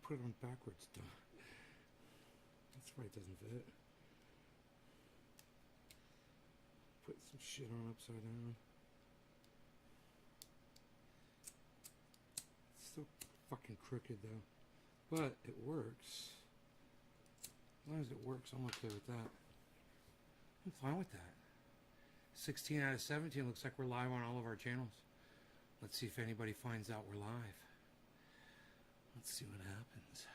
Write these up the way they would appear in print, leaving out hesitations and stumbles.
put it on backwards, duh. That's why it doesn't fit. Put some shit on upside down. It's still fucking crooked though. But it works. As long as it works, I'm okay with that. I'm fine with that. 16 out of 17 looks like we're live on all of our channels. Let's see if anybody finds out we're live. Let's see what happens.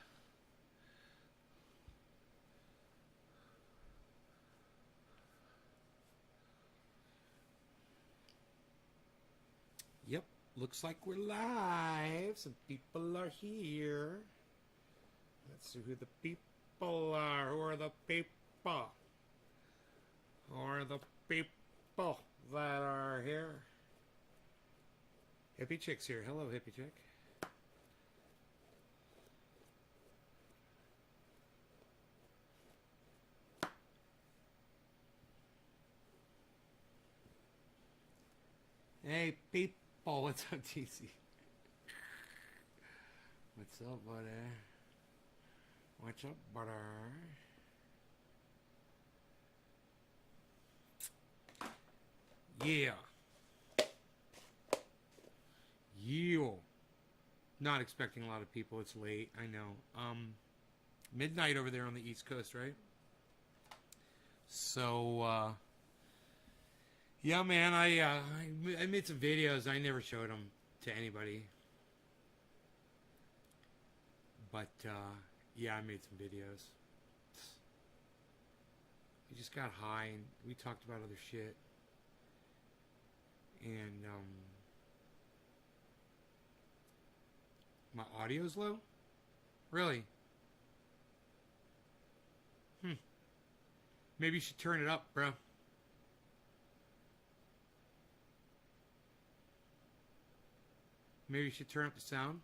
Yep, looks like we're live. Some people are here. Let's see who the people are. Who are the people? Who are the people that are here? Hippie Chick's here. Hello, Hippie Chick. Hey, people. What's up, TC? What's up, buddy? What's up, butter? Yeah. Yeah. Not expecting a lot of people. It's late. I know. Midnight over there on the East Coast, right? So, yeah, man, I made some videos. I never showed them to anybody. But, yeah, I made some videos. We just got high and we talked about other shit. And, my audio's low? Really? Maybe you should turn it up, bro. Maybe you should turn up the sound.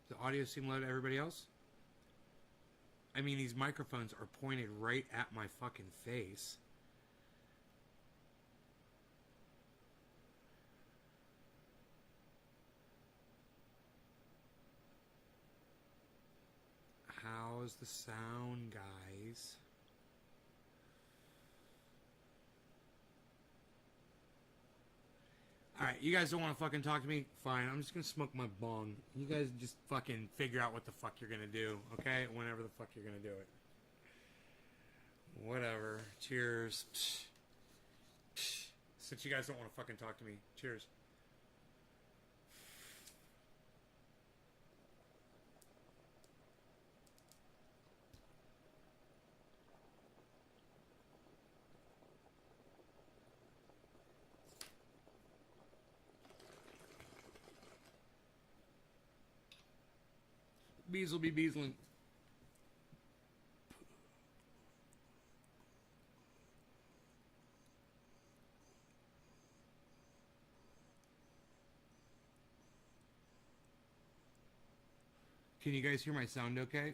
Does the audio seem low to everybody else? I mean, these microphones are pointed right at my fucking face. How's the sound, guys? Alright, you guys don't want to fucking talk to me? Fine, I'm just gonna smoke my bong. You guys just fucking figure out what the fuck you're gonna do, okay? Whenever the fuck you're gonna do it. Whatever. Cheers. Psh. Psh. Since you guys don't want to fucking talk to me. Cheers. Bees will be beesling. Can you guys hear my sound okay?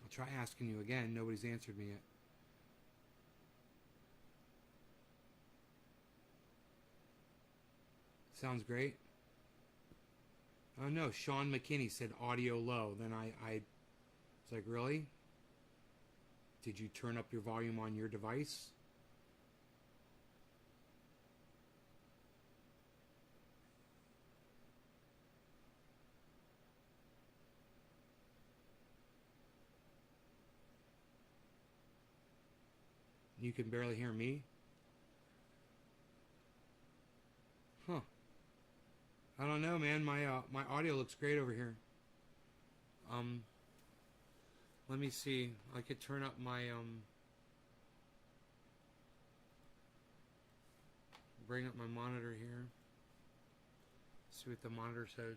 I'll try asking you again. Nobody's answered me yet. Sounds great. Oh no, Sean McKinney said audio low. Then I was like, really? Did you turn up your volume on your device? You can barely hear me? Huh. I don't know, man. My audio looks great over here. Let me see. I could turn up my bring up my monitor here. See what the monitor says.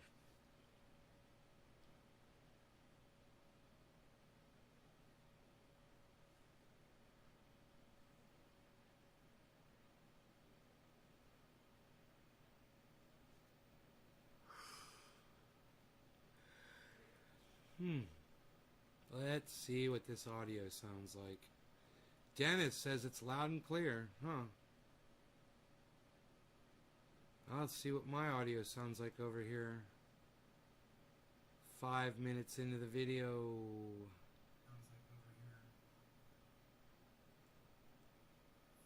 Let's see what this audio sounds like. Dennis says it's loud and clear. Huh. Let's see what my audio sounds like over here. 5 minutes into the video. Sounds like over here.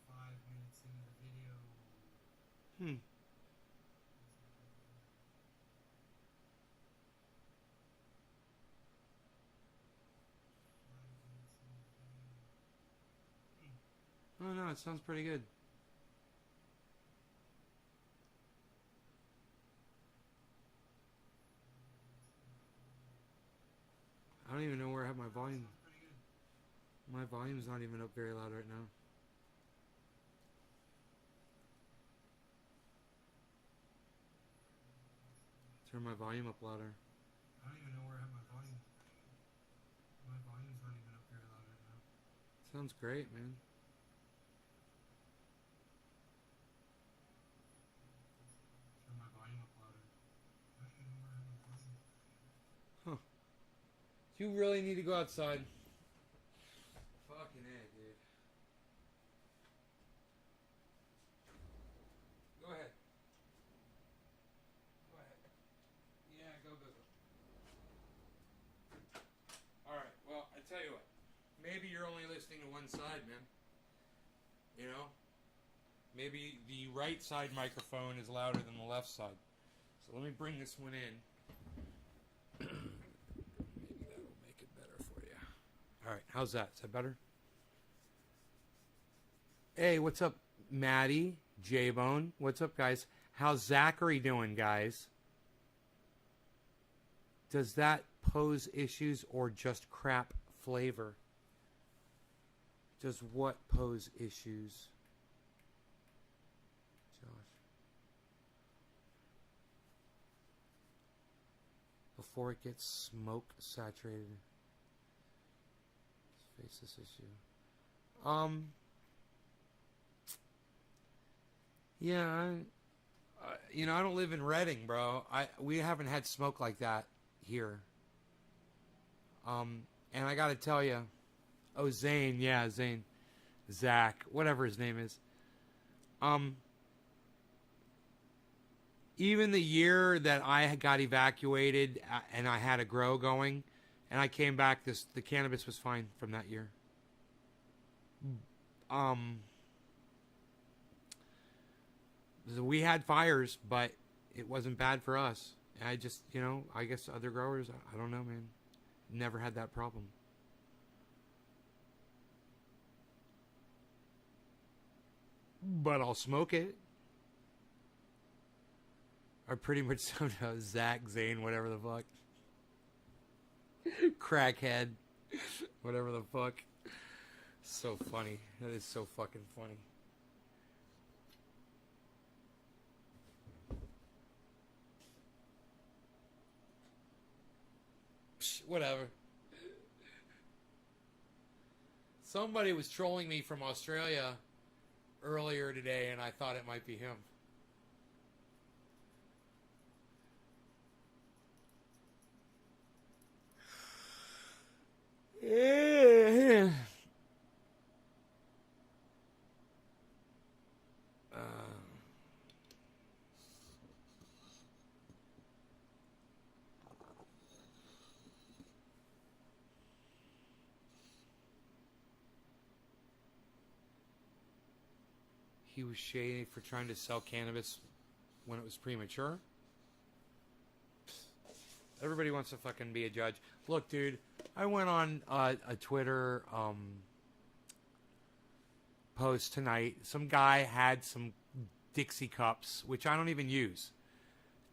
5 minutes into the video. Oh no, it sounds pretty good. I don't even know where I have my volume. My volume's not even up very loud right now. Turn my volume up louder. I don't even know where I have my volume. My volume's not even up very loud right now. Sounds great, man. Turn my volume up louder. I don't even know where I have my volume. Huh. You really need to go outside. Fucking A, dude. Go ahead. Go ahead. Yeah, go. Alright, well, I tell you what. Maybe you're only listening to one side, man. You know? Maybe the right side microphone is louder than the left side. So let me bring this one in. Maybe that'll make it better for you. Alright, how's that? Is that better? Hey, what's up, Maddie? J-Bone. What's up, guys? How's Zachary doing, guys? Does that pose issues or just crap flavor? Does what pose issues? Josh. Before it gets smoke saturated. Let's face this issue. Yeah, you know, I don't live in Reading, bro. We haven't had smoke like that here. And I gotta tell you, oh, Zane, yeah, Zane, Zach, whatever his name is. Even the year that I got evacuated and I had a grow going, and I came back, the cannabis was fine from that year. We had fires, but it wasn't bad for us. I just, you know, I guess other growers, I don't know, man. Never had that problem. But I'll smoke it. I pretty much sound like Zach, Zane, whatever the fuck. Crackhead. Whatever the fuck. So funny. That is so fucking funny. Whatever. Somebody was trolling me from Australia earlier today, and I thought it might be him. Yeah. He was shady for trying to sell cannabis when it was premature. Everybody wants to fucking be a judge. Look, dude, I went on a Twitter post tonight. Some guy had some Dixie cups, which I don't even use,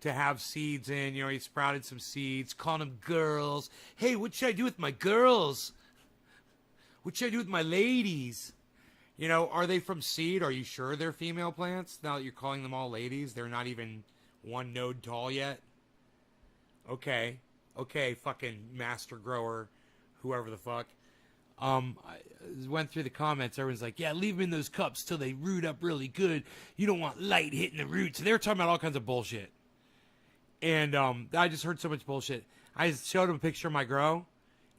to have seeds in. You know, he sprouted some seeds, calling them girls. Hey, what should I do with my girls? What should I do with my ladies? You know, are they from seed? Are you sure they're female plants? Now that you're calling them all ladies, they're not even one node tall yet. Okay, fucking master grower, whoever the fuck. I went through the comments. Everyone's like, yeah, leave them in those cups till they root up really good. You don't want light hitting the roots. And they were talking about all kinds of bullshit. And I just heard so much bullshit. I showed him a picture of my grow.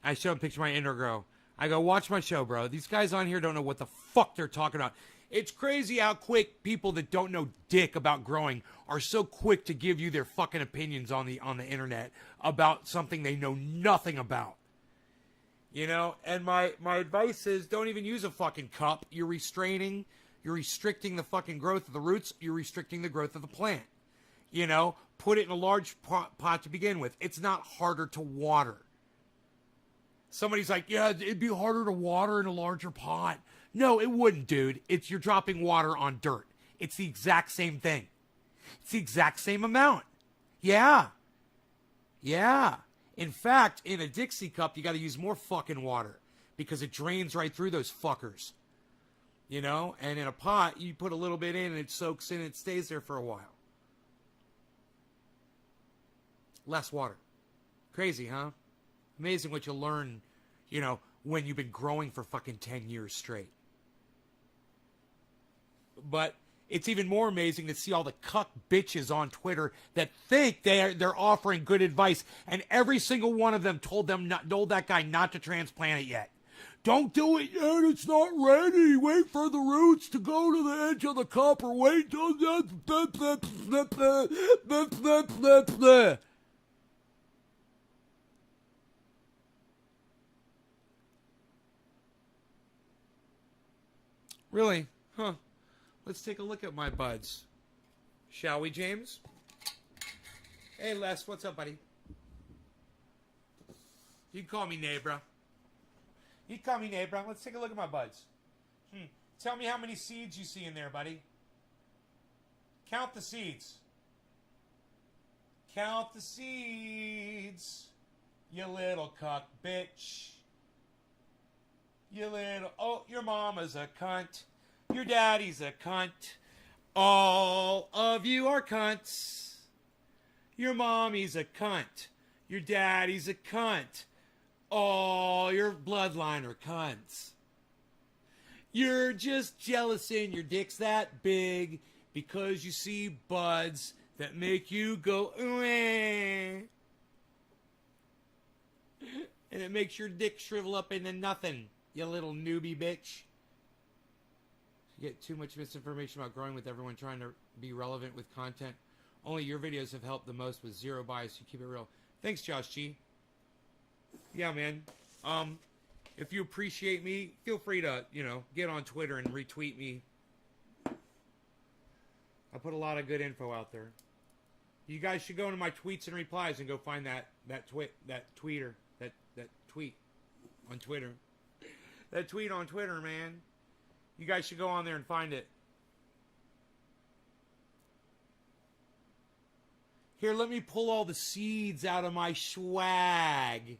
I showed him a picture of my indoor grow. I go, watch my show, bro. These guys on here don't know what the fuck they're talking about. It's crazy how quick people that don't know dick about growing are so quick to give you their fucking opinions on the internet about something they know nothing about. You know, and my advice is don't even use a fucking cup. You're restricting the fucking growth of the roots. You're restricting the growth of the plant. You know, put it in a large pot to begin with. It's not harder to water. Somebody's like, yeah, it'd be harder to water in a larger pot. No, it wouldn't, dude. You're dropping water on dirt. It's the exact same thing. It's the exact same amount. Yeah. Yeah. In fact, in a Dixie cup, you got to use more fucking water because it drains right through those fuckers. You know? And in a pot, you put a little bit in and it soaks in and it stays there for a while. Less water. Crazy, huh? Amazing what you learn, you know, when you've been growing for fucking 10 years straight. But it's even more amazing to see all the cuck bitches on Twitter that think they're offering good advice, and every single one of them told that guy not to transplant it yet. Don't do it yet, it's not ready. Wait for the roots to go to the edge of the cup, or wait till Really? Huh. Let's take a look at my buds. Shall we, James? Hey, Les, what's up, buddy? You can call me Neighbor. You can call me Neighbor. Let's take a look at my buds. Tell me how many seeds you see in there, buddy. Count the seeds. Count the seeds. You little cuck bitch. You little... Oh, your mama's a cunt. Your daddy's a cunt. All of you are cunts. Your mommy's a cunt. Your daddy's a cunt. All your bloodline are cunts. You're just jealous and your dick's that big because you see buds that make you go, and it makes your dick shrivel up into nothing, you little newbie bitch. You get too much misinformation about growing with everyone trying to be relevant with content. Only your videos have helped the most with zero bias. You keep it real. Thanks, Josh G. Yeah, man. If you appreciate me, feel free to, get on Twitter and retweet me. I put a lot of good info out there. You guys should go into my tweets and replies and go find that tweet on Twitter. That tweet on Twitter, man. You guys should go on there and find it. Here, let me pull all the seeds out of my swag.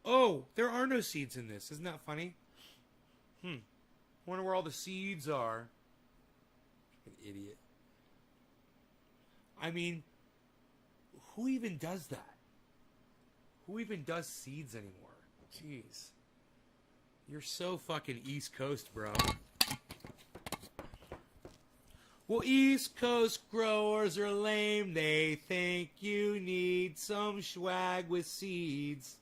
Oh, there are no seeds in this. Isn't that funny? Wonder where all the seeds are. An idiot. I mean, who even does that? Who even does seeds anymore? Jeez. You're so fucking East Coast, bro. Well, East Coast growers are lame. They think you need some swag with seeds.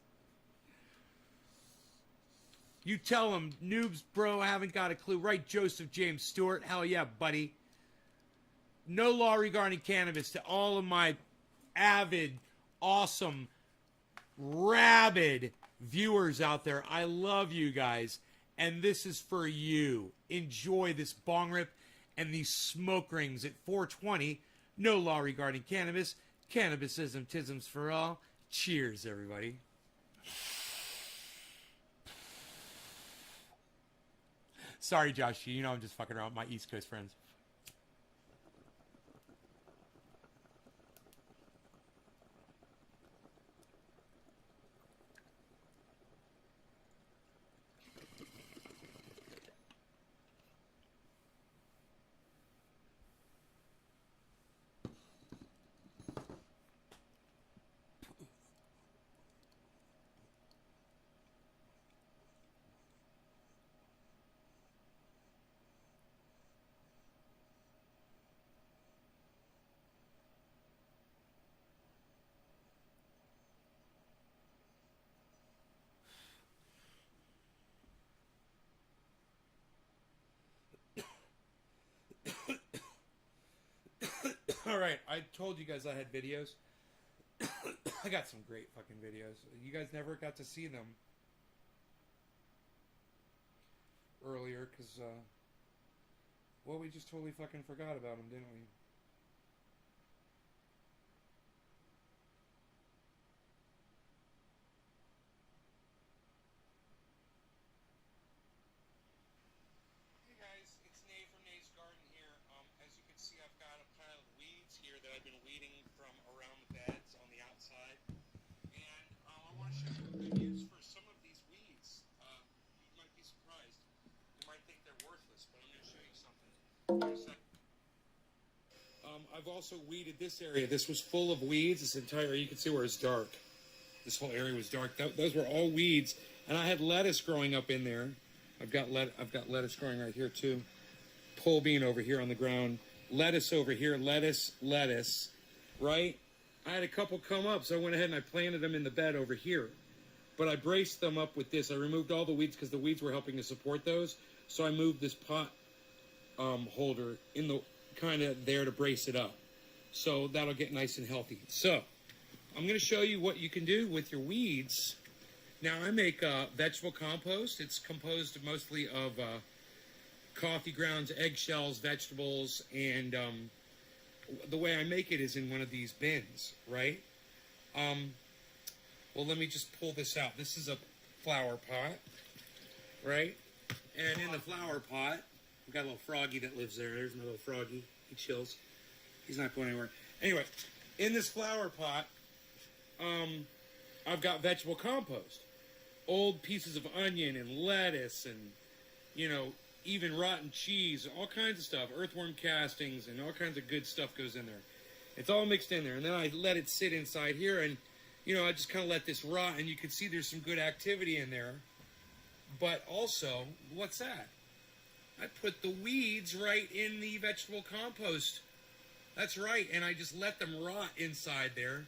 You tell them, noobs, bro, haven't got a clue. Right, Joseph James Stewart? Hell yeah, buddy. No law regarding cannabis to all of my avid, awesome, rabid viewers out there. I love you guys, and this is for you. Enjoy this bong rip and these smoke rings at 420. No law regarding cannabis. Cannabisism, tisms for all. Cheers, everybody. Sorry, Josh. I'm just fucking around with my East Coast friends. All right, I told you guys I had videos. I got some great fucking videos. You guys never got to see them earlier because, well, we just totally fucking forgot about them, didn't we? Hey guys, it's Nate from Nate's Garden here. As you can see, I've got a pile of weeds here that I've been weeding from around the beds on the outside. And I want to show you a good use for some of these weeds. You might be surprised. You might think they're worthless, but I'm going to show you something. I've also weeded this area. This was full of weeds. This entire, you can see where it's dark. This whole area was dark. Those were all weeds. And I had lettuce growing up in there. I've got lettuce growing right here too. Pole bean over here on the ground. Lettuce over here. Lettuce. Right? I had a couple come up, so I went ahead and I planted them in the bed over here. But I braced them up with this. I removed all the weeds because the weeds were helping to support those. So I moved this pot holder in the kind of there to brace it up. So that'll get nice and healthy. So I'm going to show you what you can do with your weeds. Now I make vegetable compost. It's composed mostly of coffee grounds, eggshells, vegetables, and the way I make it is in one of these bins, right? Well, let me just pull this out. This is a flower pot, right? And in the flower pot, we've got a little froggy that lives there. There's my little froggy. He chills. He's not going anywhere. Anyway, in this flower pot, I've got vegetable compost. Old pieces of onion and lettuce and, you know, even rotten cheese, all kinds of stuff. Earthworm castings and all kinds of good stuff goes in there. It's all mixed in there. And then I let it sit inside here and, you know, I just kind of let this rot. And you can see there's some good activity in there. But also, what's that? I put the weeds right in the vegetable compost. That's right. And I just let them rot inside there.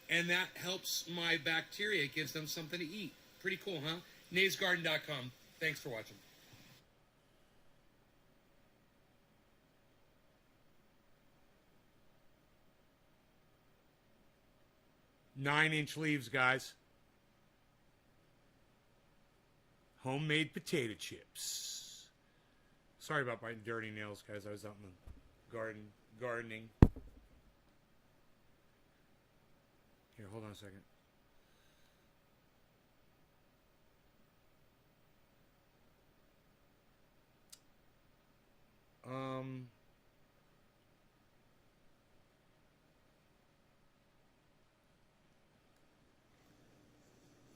And that helps my bacteria. It gives them something to eat. Pretty cool, huh? NaysGarden.com. Thanks for watching. 9-inch leaves, guys. Homemade potato chips. Sorry about my dirty nails, guys. I was out in the garden gardening. Here, hold on a second.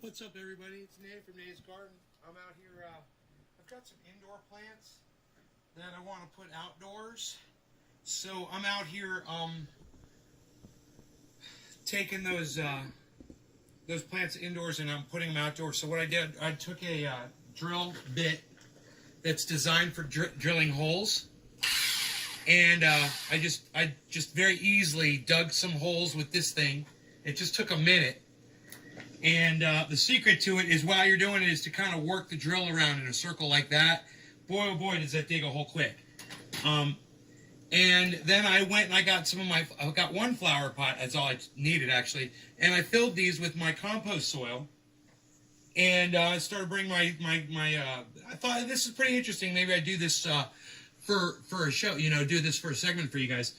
What's up, everybody? It's Nate from Nate's Garden. I'm out here. I've got some indoor plants that I want to put outdoors. So I'm out here taking those plants indoors and I'm putting them outdoors. So what I did, I took a drill bit that's designed for drilling holes, and I just very easily dug some holes with this thing. It just took a minute. And the secret to it is while you're doing it is to kind of work the drill around in a circle like that. Boy, oh boy, does that dig a hole quick. And then I went and I got I got one flower pot, that's all I needed actually. And I filled these with my compost soil. And I started bringing I thought this is pretty interesting. Maybe I do this for a show, you know, do this for a segment for you guys.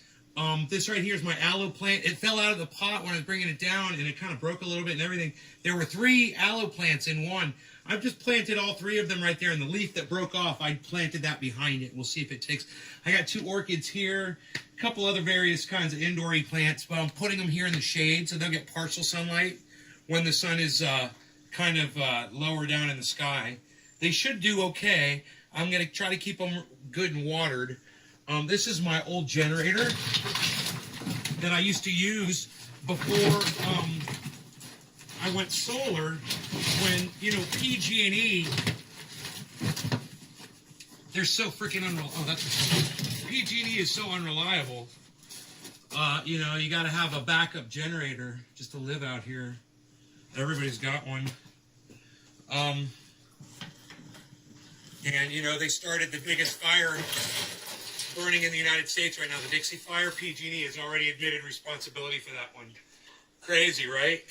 This right here is my aloe plant. It fell out of the pot when I was bringing it down, and it kind of broke a little bit and everything. There were 3 aloe plants in one. I've just planted all 3 of them right there, and the leaf that broke off, I planted that behind it. We'll see if it takes. I got 2 orchids here, a couple other various kinds of indoor plants, but I'm putting them here in the shade so they'll get partial sunlight when the sun is kind of lower down in the sky. They should do okay. I'm going to try to keep them good and watered. This is my old generator that I used to use before I went solar. When, you know, PG&E, they're so freaking unreliable. Oh, that's PG&E is so unreliable. You know, you got to have a backup generator just to live out here. Everybody's got one. And, you know, they started the biggest fire burning in the United States right now, the Dixie Fire. PG&E has already admitted responsibility for that one. Crazy, right?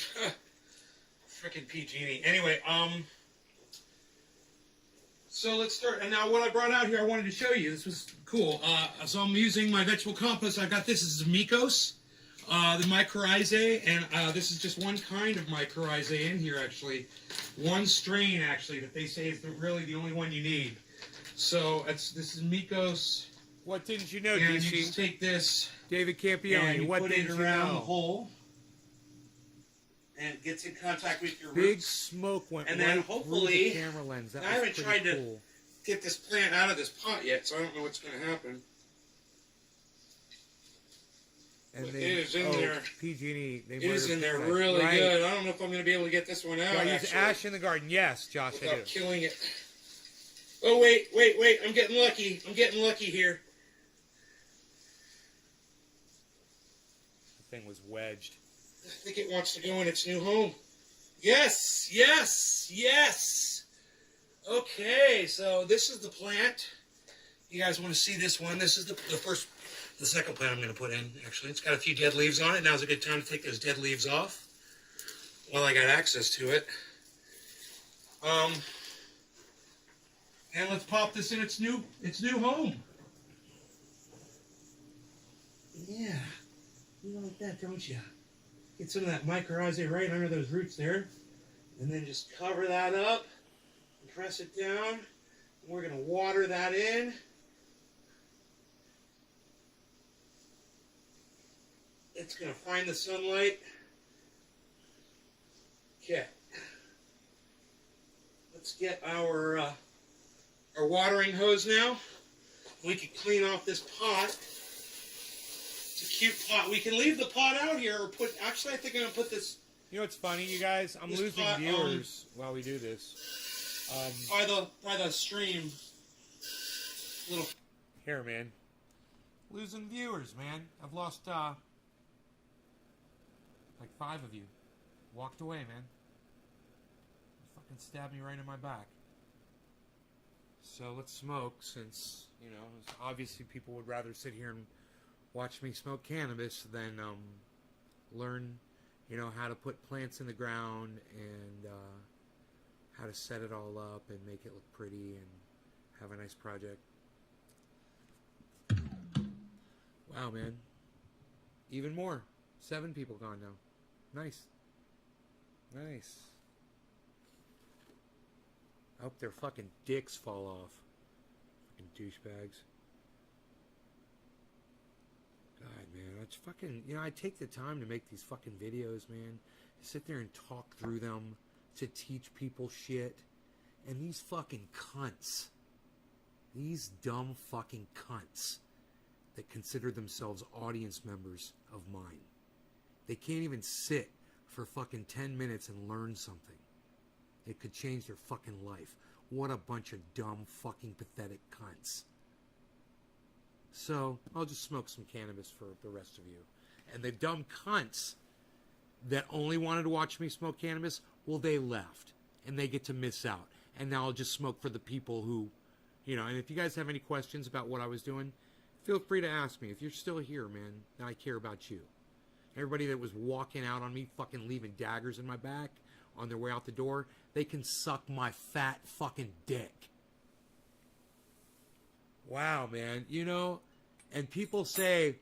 Freaking PG&E. Anyway, so let's start. And now what I brought out here, I wanted to show you. This was cool. So I'm using my vegetable compost. I got this. This is Mycos, the mycorrhizae, and this is just one kind of mycorrhizae in here, actually. One strain, actually, that they say is really the only one you need. So this is Mycos. What didn't you know, And DC? you just take this David and Campione, you what put did it you around the know? hole. And it gets in contact with your Big roots. smoke went And right then through hopefully- the camera lens. That I was haven't pretty tried to- cool. Get this plant out of this pot yet, so I don't know what's going to happen. And It they, is in there. PG&E. They It is murdered in there the plant. really Right. good. I don't know if I'm going to be able to get this one out. Do I use actually, ash in the garden? Yes, Josh, I do. without killing it. Oh wait! I'm getting lucky. I'm getting lucky here. The thing was wedged. I think it wants to go in its new home. Yes. Okay, so this is the plant. You guys want to see this one? This is the second plant I'm going to put in. Actually, it's got a few dead leaves on it. Now's a good time to take those dead leaves off while I got access to it. And let's pop this in its new home. Yeah, you like that, don't you? Get some of that mycorrhizae right under those roots there, and then just cover that up and press it down. We're gonna water that in. It's gonna find the sunlight. Okay. Let's get our watering hose now. We can clean off this pot. It's a cute pot. We can leave the pot out here or put. Actually, I think I'm gonna put this You know what's funny, you guys? I'm This losing pot, viewers while we do this. by the stream. Little. Here, man. Losing viewers, man. I've lost, like 5 of you. Walked away, man. You fucking stabbed me right in my back. So let's smoke, since, you know, obviously people would rather sit here and watch me smoke cannabis than learn, you know, how to put plants in the ground and how to set it all up and make it look pretty and have a nice project. Wow, man. Even more. 7 people gone now. Nice. Nice. I hope their fucking dicks fall off. Fucking douchebags. God, man. It's fucking... You know, I take the time to make these fucking videos, man. To sit there and talk through them. To teach people shit. And these fucking cunts. These dumb fucking cunts that consider themselves audience members of mine. They can't even sit for fucking 10 minutes and learn something. It could change their fucking life. What a bunch of dumb fucking pathetic cunts. So, I'll just smoke some cannabis for the rest of you. And the dumb cunts that only wanted to watch me smoke cannabis, well, they left. And they get to miss out. And now I'll just smoke for the people who, you know, and if you guys have any questions about what I was doing, feel free to ask me. If you're still here, man, then I care about you. Everybody that was walking out on me, fucking leaving daggers in my back on their way out the door, they can suck my fat fucking dick. Wow, man. You know, and people say,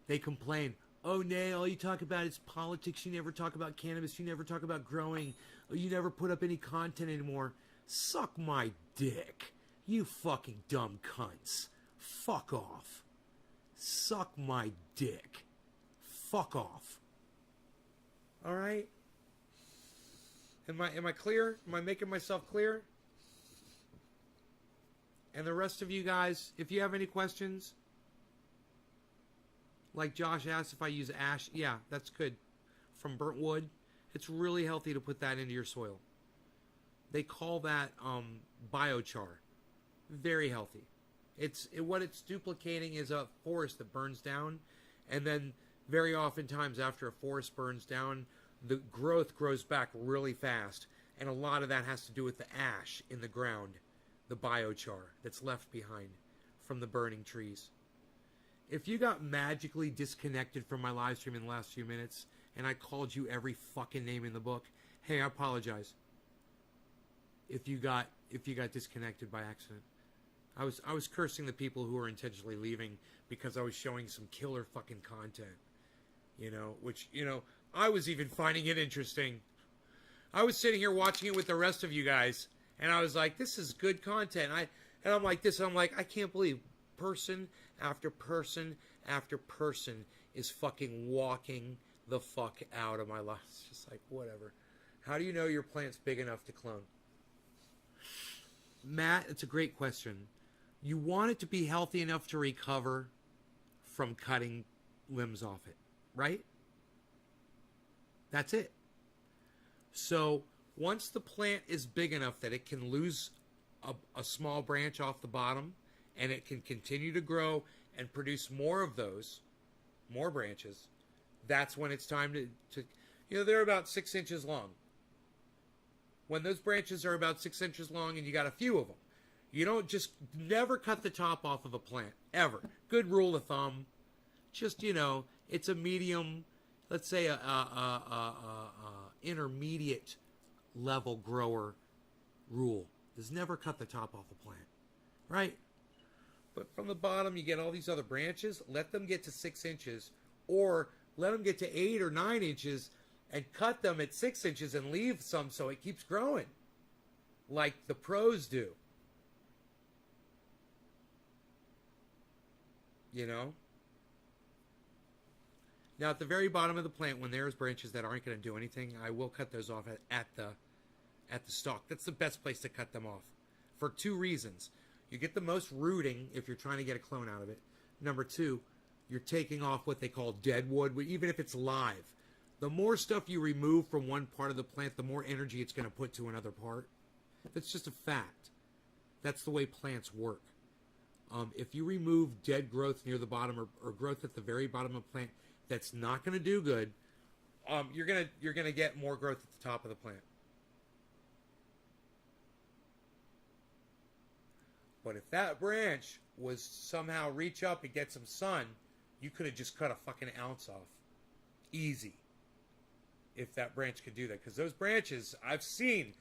they complain, oh, Nay, all you talk about is politics. You never talk about cannabis. You never talk about growing. You never put up any content anymore. Suck my dick. You fucking dumb cunts. Fuck off. Suck my dick. Fuck off. Alright? Am I clear? Am I making myself clear? And the rest of you guys, if you have any questions, like Josh asked if I use ash, yeah, that's good. From burnt wood, it's really healthy to put that into your soil. They call that biochar. Very healthy. What it's duplicating is a forest that burns down, and then very oftentimes after a forest burns down, the growth grows back really fast, and a lot of that has to do with the ash in the ground. the biochar that's left behind from the burning trees. If you got magically disconnected from my live stream in the last few minutes and I called you every fucking name in the book, hey, I apologize. If you got disconnected by accident. I was cursing the people who were intentionally leaving because I was showing some killer fucking content. You know, which, you know, I was even finding it interesting. I was sitting here watching it with the rest of you guys, and I was like, this is good content. I'm like this, and I'm like, I can't believe person after person after person is fucking walking the fuck out of my life. It's just like, whatever. How do you know your plant's big enough to clone? Matt, it's a great question. You want it to be healthy enough to recover from cutting limbs off it, right? That's it. So once the plant is big enough that it can lose a small branch off the bottom and it can continue to grow and produce more of those, more branches, that's when it's time to you know, they're about 6 inches long. When those branches are about 6 inches long and you got a few of them, you don't just never cut the top off of a plant, ever. Good rule of thumb. Just, you know, it's a medium, let's say a intermediate level grower rule. Is never cut the top off a plant, right? But from the bottom, you get all these other branches. Let them get to 6 inches, or let them get to 8 or 9 inches and cut them at 6 inches and leave some so it keeps growing, like the pros do. You know? Now, at the very bottom of the plant, when there's branches that aren't going to do anything, I will cut those off at the stalk. That's the best place to cut them off for 2 reasons. You get the most rooting if you're trying to get a clone out of it. Number 2, you're taking off what they call dead wood, even if it's live. The more stuff you remove from one part of the plant, the more energy it's going to put to another part. That's just a fact. That's the way plants work. If you remove dead growth near the bottom or growth at the very bottom of the plant, that's not going to do good. You're gonna get more growth at the top of the plant. But if that branch was somehow reach up and get some sun, you could have just cut a fucking ounce off. Easy. If that branch could do that. Because those branches, I've seen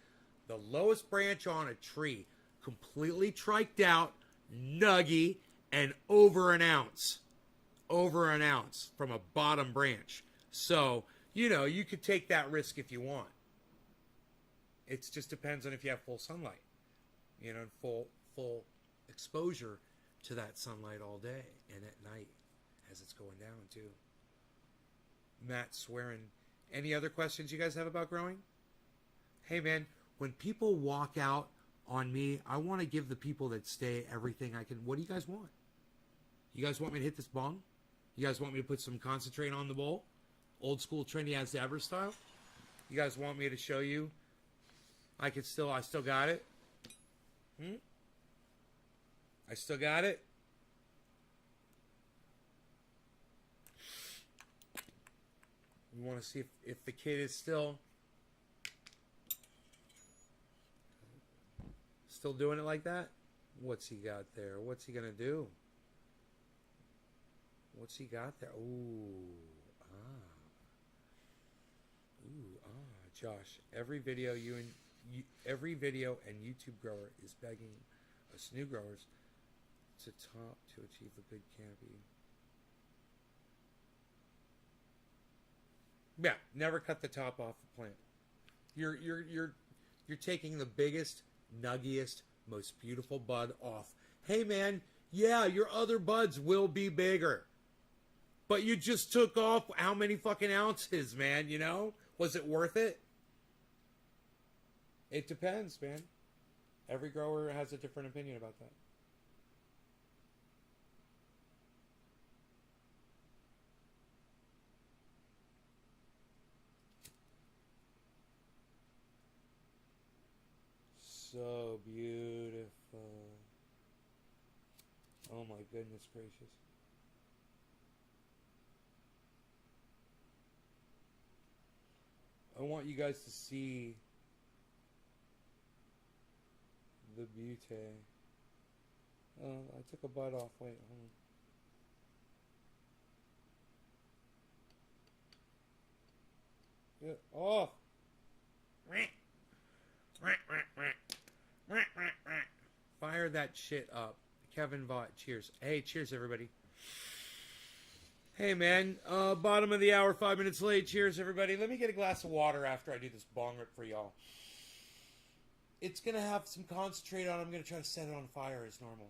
the lowest branch on a tree completely triked out, nuggy, and over an ounce. Over an ounce from a bottom branch. So, you know, you could take that risk if you want. It just depends on if you have full sunlight. You know, full exposure to that sunlight all day and at night as it's going down too. Matt swearing. Any other questions you guys have about growing? Hey man, when people walk out on me, I want to give the people that stay everything I can. What do you guys want? You guys want me to hit this bong? You guys want me to put some concentrate on the bowl? Old school trendy as ever style? You guys want me to show you I still got it? I still got it? You want to see if the kid is still doing it like that? What's he got there? What's he gonna do? What's he got there? Josh, every video and YouTube grower is begging us new growers to achieve a good canopy. Yeah, never cut the top off the plant. You're taking the biggest, nuggiest, most beautiful bud off. Hey man, yeah, your other buds will be bigger. But you just took off how many fucking ounces, man, you know? Was it worth it? It depends, man. Every grower has a different opinion about that. So beautiful. Oh my goodness gracious. I want you guys to see the beauty. Oh, I took a bite off. Wait, hold on. Get off! Fire that shit up. Kevin Vaught, cheers. Hey, cheers, everybody. Hey, man. Bottom of the hour, 5 minutes late. Cheers, everybody. Let me get a glass of water after I do this bong rip for y'all. It's going to have some concentrate on it. I'm going to try to set it on fire as normal.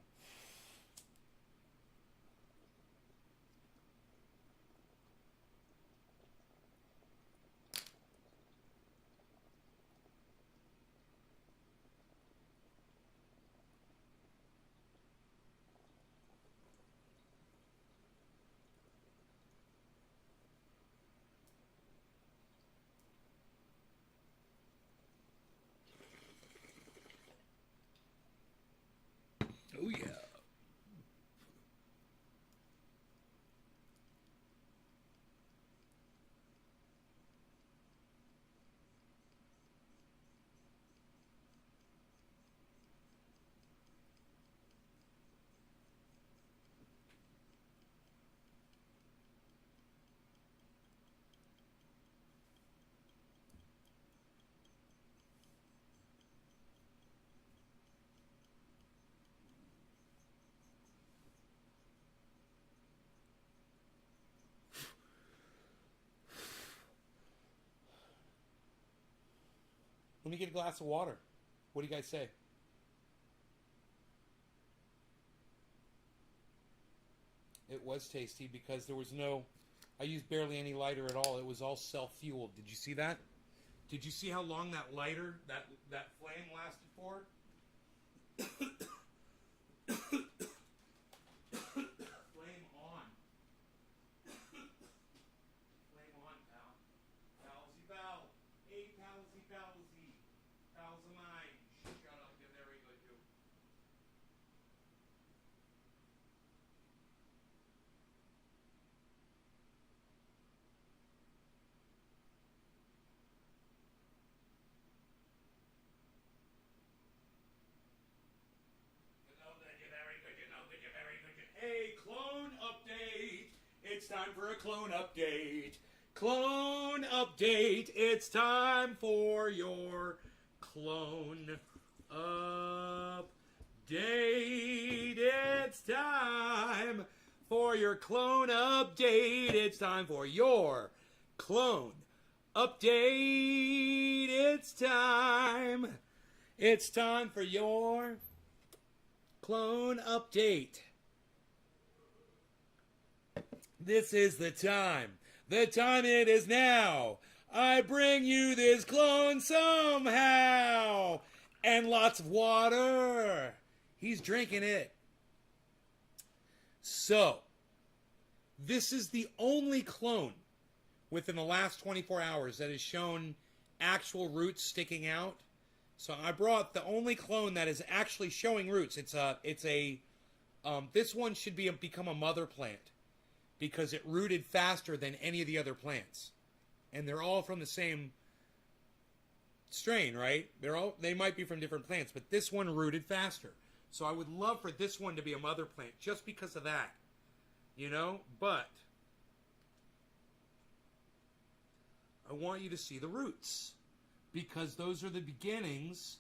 Oh, yeah. Let me get a glass of water. What do you guys say? It was tasty because there was no... I used barely any lighter at all. It was all self-fueled. Did you see that? Did you see how long that lighter, that flame lasted for? Flame on. Flame on, pal. Palsy pal. Hey, palsy palsy. Pals of mine. Shut up, you're very good, you. You know that you're very good, you know that you're very good. Hey, clone update. It's time for a clone update. Clone update. It's time for your clone update. It's time for your clone update. It's time for your clone update. It's time. It's time for your clone update. This is the time. The time it is now. I bring you this clone somehow. And lots of water. He's drinking it. So, this is the only clone within the last 24 hours that has shown actual roots sticking out. So I brought the only clone that is actually showing roots. This one should become a mother plant because it rooted faster than any of the other plants. And they're all from the same strain, right? They might be from different plants, but this one rooted faster. So I would love for this one to be a mother plant just because of that. You know? But I want you to see the roots because those are the beginnings.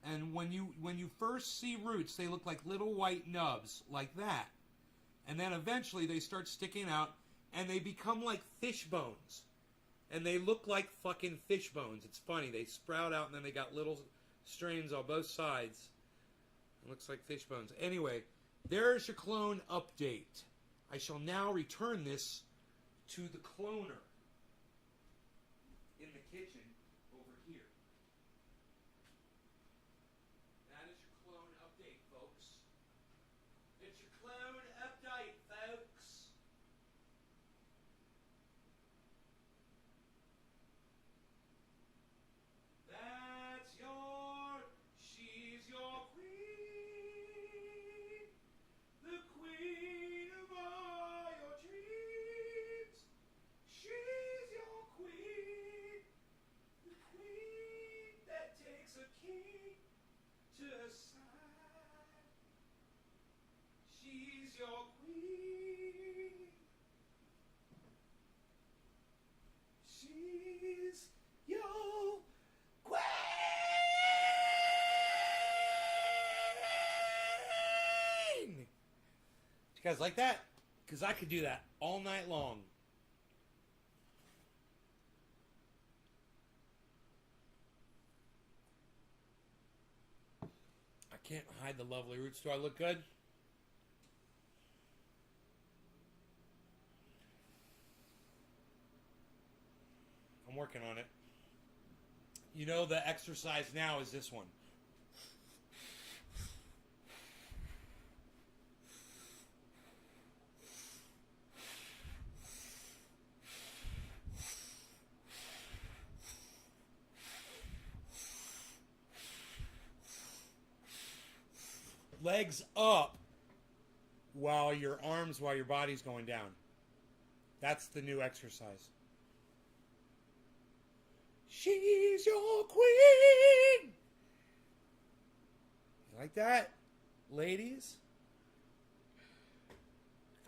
And when you first see roots, they look like little white nubs like that. And then eventually they start sticking out and they become like fish bones. And they look like fucking fish bones. It's funny. They sprout out and then they got little strains on both sides. It looks like fish bones. Anyway, there's your clone update. I shall now return this to the cloner in the kitchen over here. That is your clone update, folks. It's your clone update, folks. She's your queen, the queen of all your dreams. She's your queen, You guys like that? Because I could do that all night long. I can't hide the lovely roots. Do I look good? I'm working on it. You know, the exercise now is this one. Legs up while your body's going down. That's the new exercise. She's your queen. You like that, ladies?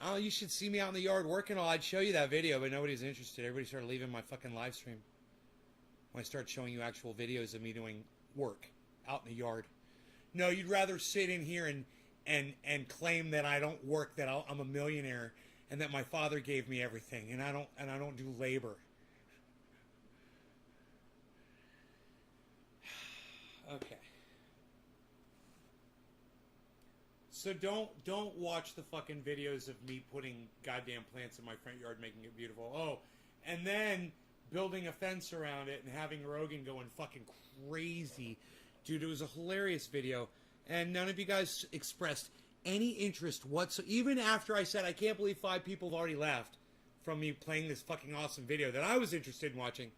Oh, you should see me out in the yard working all. I'd show you that video, but nobody's interested. Everybody started leaving my fucking live stream when I start showing you actual videos of me doing work out in the yard. No, you'd rather sit in here and claim that I don't work, that I'm a millionaire, and that my father gave me everything, and I don't do labor. Okay. So don't watch the fucking videos of me putting goddamn plants in my front yard, making it beautiful. Oh, and then building a fence around it and having Rogan going fucking crazy. Dude, it was a hilarious video, and none of you guys expressed any interest whatsoever. Even after I said, I can't believe 5 people have already left from me playing this fucking awesome video that I was interested in watching.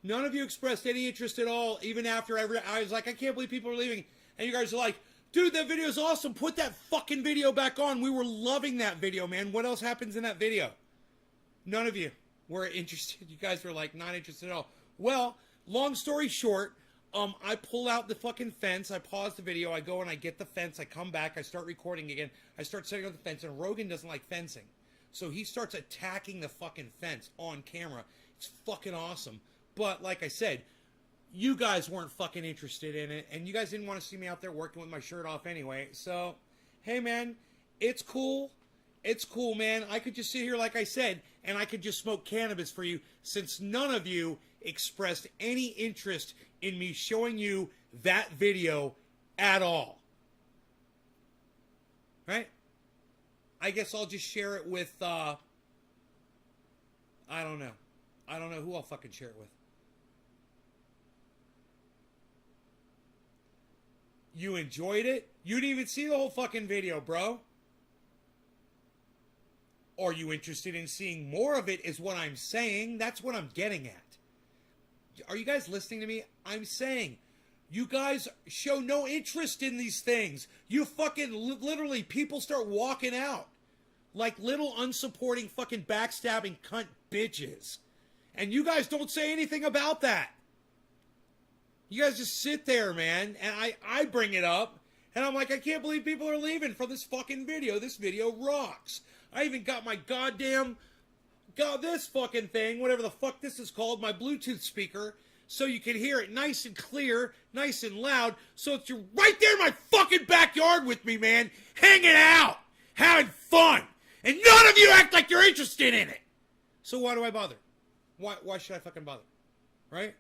None of you expressed any interest at all, even after I was like, I can't believe people are leaving. And you guys are like, dude, that video is awesome. Put that fucking video back on. We were loving that video, man. What else happens in that video? None of you were interested. You guys were like, not interested at all. Well, long story short, I pull out the fucking fence. I pause the video. I go and I get the fence. I come back. I start recording again. I start setting up the fence. And Rogan doesn't like fencing. So he starts attacking the fucking fence on camera. It's fucking awesome. But like I said, you guys weren't fucking interested in it. And you guys didn't want to see me out there working with my shirt off anyway. So, hey, man, it's cool. It's cool, man. I could just sit here, like I said, and I could just smoke cannabis for you, since none of you expressed any interest in me showing you that video at all. Right? I guess I'll just share it with, I don't know. I don't know who I'll fucking share it with. You enjoyed it? You didn't even see the whole fucking video, bro. Are you interested in seeing more of it is what I'm saying. That's what I'm getting at. Are you guys listening to me? I'm saying you guys show no interest in these things. You fucking literally, people start walking out like little unsupporting fucking backstabbing cunt bitches. And you guys don't say anything about that. You guys just sit there, man, and I bring it up, and I'm like, I can't believe people are leaving for this fucking video. This video rocks. I even got my this fucking thing, whatever the fuck this is called, my Bluetooth speaker, so you can hear it nice and clear, nice and loud, so that you're right there in my fucking backyard with me, man, hanging out, having fun, and none of you act like you're interested in it. So why do I bother? Why should I fucking bother? Right?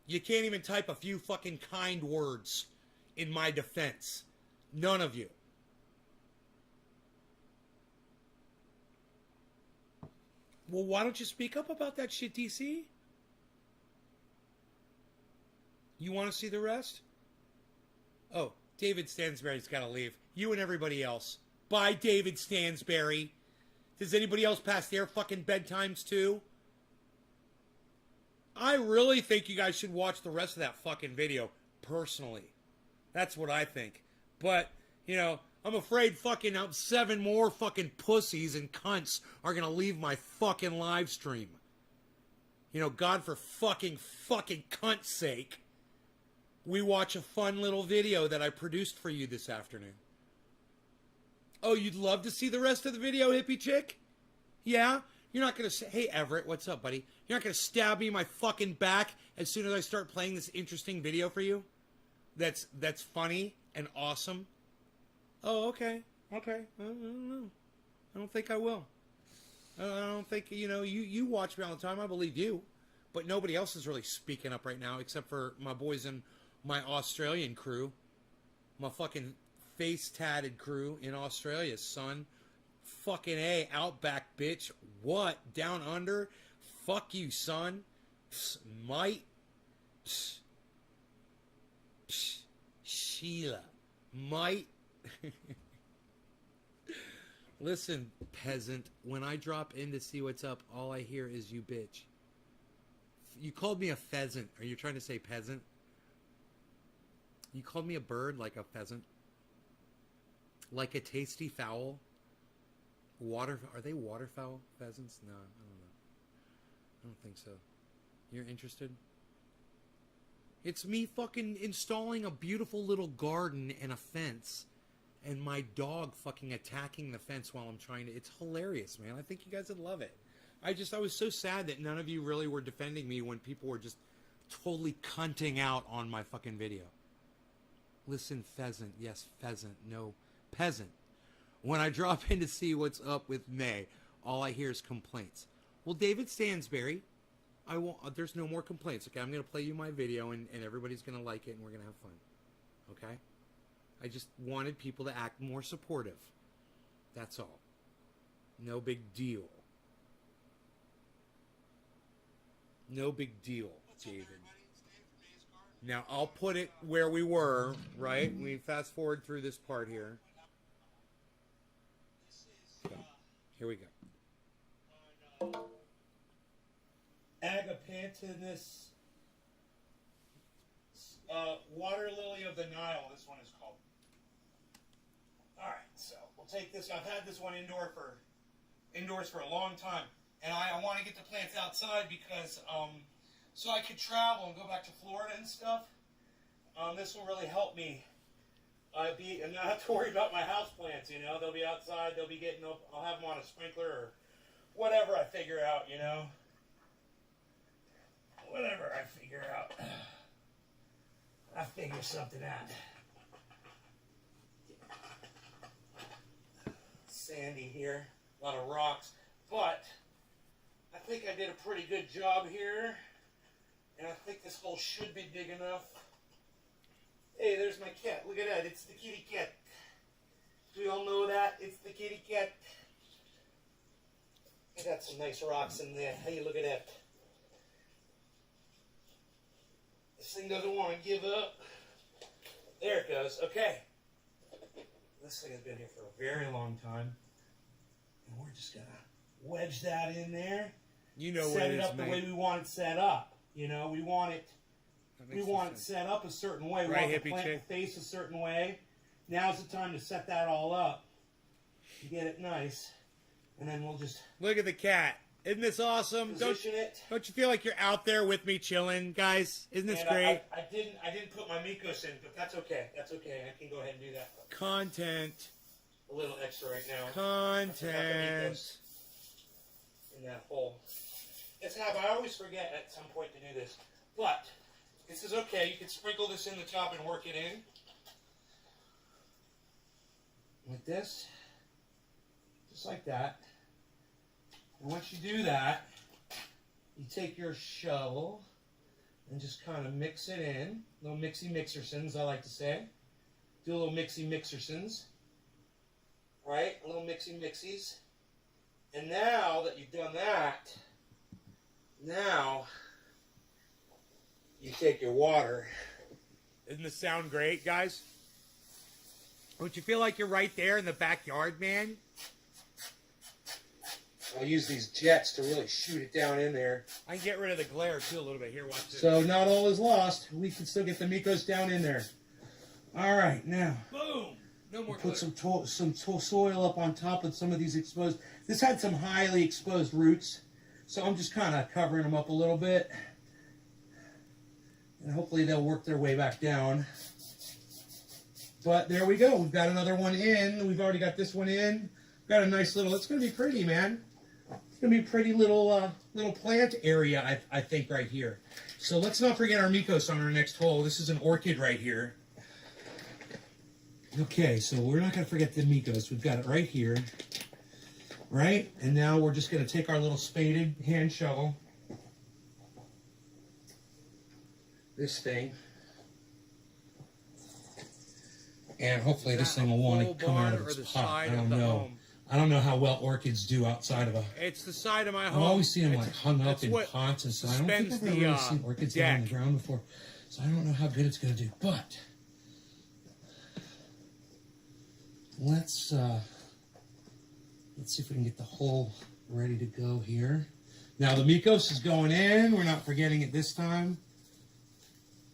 You can't even type a few fucking kind words in my defense. None of you. Well, why don't you speak up about that shit, DC? You want to see the rest? Oh, David Stansberry's got to leave. You and everybody else. Bye, David Stansberry. Does anybody else pass their fucking bedtimes too? I really think you guys should watch the rest of that fucking video, personally. That's what I think. But, you know, I'm afraid fucking 7 more fucking pussies and cunts are going to leave my fucking live stream. You know, God for fucking cunt's sake. We watch a fun little video that I produced for you this afternoon. Oh, you'd love to see the rest of the video, hippie chick? Yeah? You're not going to say, hey, Everett, what's up, buddy? You're not going to stab me in my fucking back as soon as I start playing this interesting video for you? That's funny and awesome? Oh, okay. Okay. I don't know. I don't think I will. I don't think, you watch me all the time. I believe you. But nobody else is really speaking up right now except for my boys in my Australian crew. My fucking face-tatted crew in Australia, son. Fucking A, outback, bitch. What? Down under? Fuck you, son. Psst, might. Psst. Psst. Sheila. Might. Listen, peasant. When I drop in to see what's up, all I hear is you bitch. You called me a pheasant. Are you trying to say peasant? You called me a bird like a pheasant? Like a tasty fowl? Are they waterfowl pheasants? No, I don't know. I don't think so. You're interested? It's me fucking installing a beautiful little garden and a fence, and my dog fucking attacking the fence while I'm trying to... It's hilarious, man. I think you guys would love it. I was so sad that none of you really were defending me when people were just totally cunting out on my fucking video. Listen, pheasant. Yes, pheasant. No, peasant. When I drop in to see what's up with May, all I hear is complaints. Well, David Stansberry, there's no more complaints. Okay, I'm going to play you my video, and everybody's going to like it, and we're going to have fun. Okay? I just wanted people to act more supportive. That's all. No big deal. No big deal, David. Now, I'll put it where we were, right? We fast forward through this part here. So, here we go. Agapanthus, water lily of the Nile, this one is called. Alright, so we'll take this. I've had this one indoors for a long time. And I want to get the plants outside because, so I could travel and go back to Florida and stuff. This will really help me. I'm not have to worry about my house plants, They'll be outside, they'll be getting up. I'll have them on a sprinkler or whatever I figure out, Whatever I figure out. I figure something out. Sandy here, a lot of rocks, but I think I did a pretty good job here, and I think this hole should be big enough. Hey, there's my cat. Look at that. It's the kitty cat. Do we all know that? It's the kitty cat. I got some nice rocks in there. Hey, look at that. This thing doesn't want to give up. There it goes. Okay. This thing has been here for a very long time. And we're just going to wedge that in there. Set it up the way we want it set up. We want it set up a certain way. We want the plant to face a certain way. Now's the time to set that all up. Get it nice. And then we'll just... Look at the cat. Isn't this awesome? Don't you feel like you're out there with me chilling, guys? Isn't this great? I didn't put my Mikos in, but that's okay. That's okay. I can go ahead and do that. Content. A little extra right now. Content. In that hole. I always forget at some point to do this. But this is okay. You can sprinkle this in the top and work it in. Like this. Just like that. And once you do that, you take your shovel and just kind of mix it in. Little mixy-mixersons, I like to say. Do a little mixy-mixersons. Right? A little mixy-mixies. And now that you've done that, now you take your water. Doesn't this sound great, guys? Don't you feel like you're right there in the backyard, man? I'll use these jets to really shoot it down in there. I can get rid of the glare, too, a little bit. Here, watch this. So not all is lost. We can still get the Mikos down in there. All right, now. Boom! No more glare. Put some soil up on top of some of these exposed. This had some highly exposed roots, so I'm just kind of covering them up a little bit. And hopefully they'll work their way back down. But there we go. We've got another one in. We've already got this one in. We've got a nice little... It's going to be pretty, man. It's going to be a pretty little plant area, I think, right here. So let's not forget our Mikos on our next hole. This is an orchid right here. Okay, so we're not going to forget the Mikos. We've got it right here. Right? And now we're just going to take our little spaded hand shovel. This thing. And hopefully this thing will want to come out of its pot. I don't know. I don't know how well orchids do outside of a... It's the side of my I home. always see them like hung up in pots and stuff. I don't think I've ever really seen orchids down on the ground before. So I don't know how good it's going to do. But let's see if we can get the hole ready to go here. Now the Mikos is going in. We're not forgetting it this time.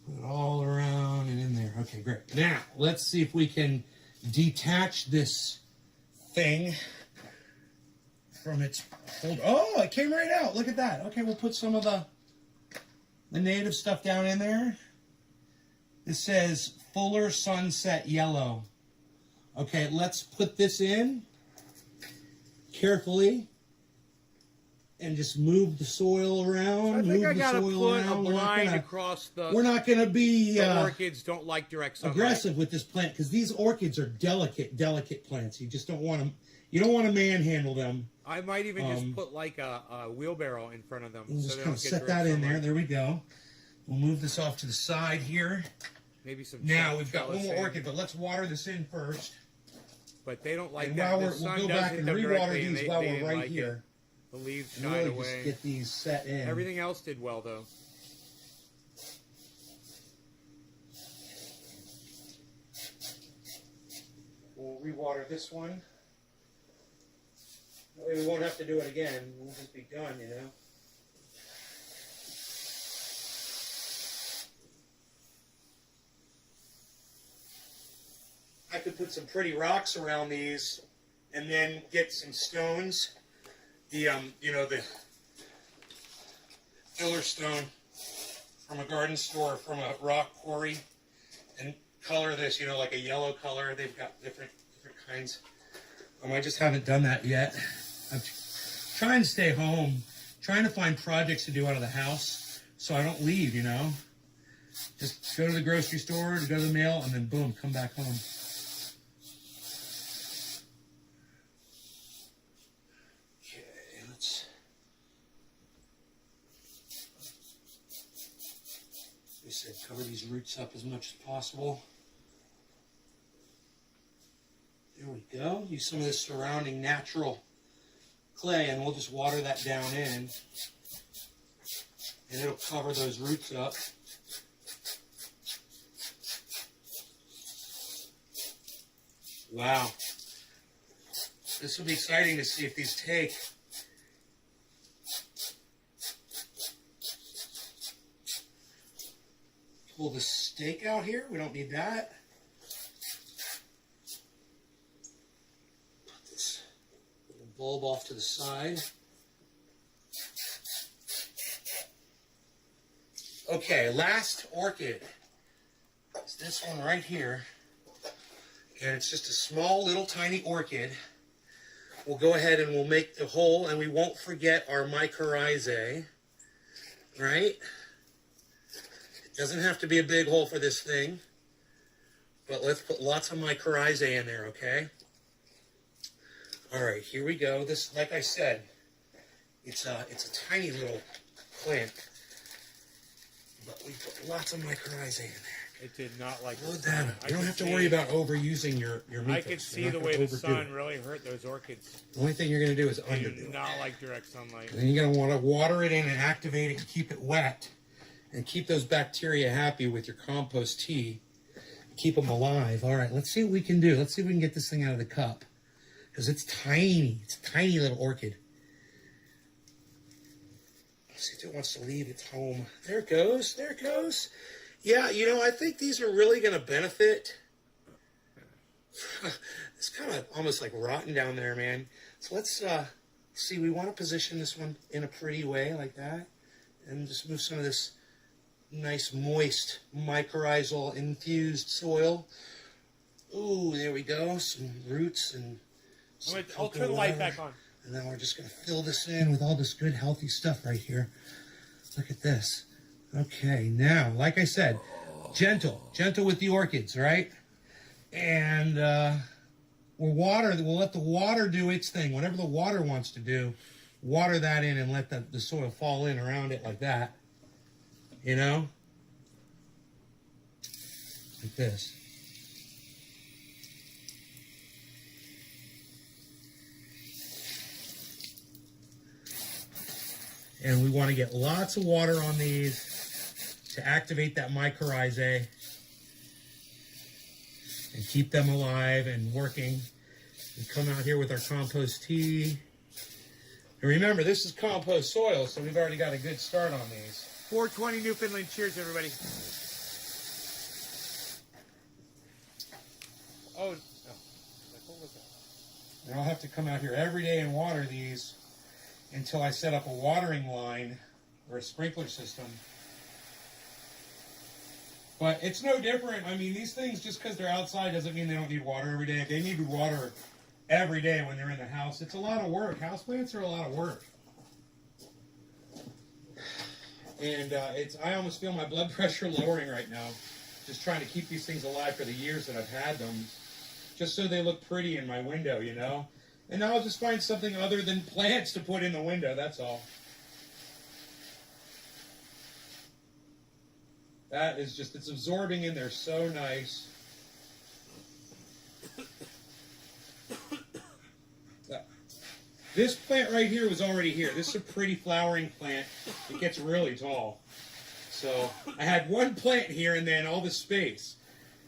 Put it all around and in there. Okay, great. Now, let's see if we can detach this thing from its hold. Oh, it came right out. Look at that. Okay, we'll put some of the native stuff down in there. This says Fuller Sunset Yellow. Okay, let's put this in carefully. And just move the soil around. I think I gotta put a around. blind across the. We're not going to be the orchids don't like direct sunlight. aggressive with this plant because these orchids are delicate plants. You just don't want them. You don't want to manhandle them. I might even just put like a wheelbarrow in front of them. We'll So just they kind don't of get set direct that in there. sunlight. There we go. We'll move this off to the side here. Maybe some. Now we've got one trellis more in. orchid, but let's water this in first. But they don't like And that. while The we'll sun go does back hit and them rewater directly, and these they while didn't we're right like it. here. The leaves And shied really away. just get these set in. Everything else did well though. We'll rewater this one. That way we won't have to do it again. We'll just be done, you know. I could put some pretty rocks around these and then get some stones. The, you know, the filler stone from a garden store, from a rock quarry, and color this, you know, like a yellow color. They've got different kinds. I just haven't done that yet. I'm trying to stay home, trying to find projects to do out of the house so I don't leave, you know. Just go to the grocery store, go to the mail, and then boom, come back home. Okay, let's... We said cover these roots up as much as possible. There we go. Use some of this surrounding natural clay, and we'll just water that down in, and it'll cover those roots up. Wow. This will be exciting to see if these take. Pull the stake out here. We don't need that. Put this little bulb off to the side. Okay, last orchid. It's this one right here. And it's just a small little tiny orchid. We'll go ahead and we'll make the hole, and we won't forget our mycorrhizae, right? It doesn't have to be a big hole for this thing, but let's put lots of mycorrhizae in there, okay? All right, here we go. This, like I said, it's a tiny little plant, but we put lots of mycorrhizae in there. It did not like Load the that sun. up. You don't have to worry about overusing your I Mikos. could see You're the not way gonna the overdo sun it. really hurt those orchids. The only thing you're going to do is They underdo do it. not like direct sunlight. And then you're going to want to water it in and activate it and keep it wet. And keep those bacteria happy with your compost tea. Keep them alive. All right, let's see what we can do. Let's see if we can get this thing out of the cup. Because it's tiny. It's a tiny little orchid. Let's see if it wants to leave its home. There it goes. There it goes. Yeah, you know, I think these are really going to benefit. It's kind of almost like rotten down there, man. So let's see. We want to position this one in a pretty way like that. And just move some of this nice, moist, mycorrhizal infused soil. Ooh, there we go. Some roots and some I'll cocoa turn the light water. back on. And then we're just going to fill this in with all this good, healthy stuff right here. Look at this. Okay, now, like I said, gentle with the orchids, right? And we'll let the water do its thing. Whatever the water wants to do, water that in and let the soil fall in around it like that. You know? Like this. And we want to get lots of water on these to activate that mycorrhizae and keep them alive and working. We come out here with our compost tea. And remember, this is compost soil, so we've already got a good start on these. 420 Newfoundland. Cheers, everybody. Oh, what was that? And I'll have to come out here every day and water these until I set up a watering line or a sprinkler system. But it's no different. I mean, these things, just because they're outside doesn't mean they don't need water every day. They need water every day when they're in the house. It's a lot of work. Houseplants are a lot of work. And I almost feel my blood pressure lowering right now, just trying to keep these things alive for the years that I've had them, just so they look pretty in my window, you know? And now I'll just find something other than plants to put in the window, that's all. That is just, it's absorbing in there so nice. This plant right here was already here. This is a pretty flowering plant. It gets really tall. So I had one plant here and then all this space.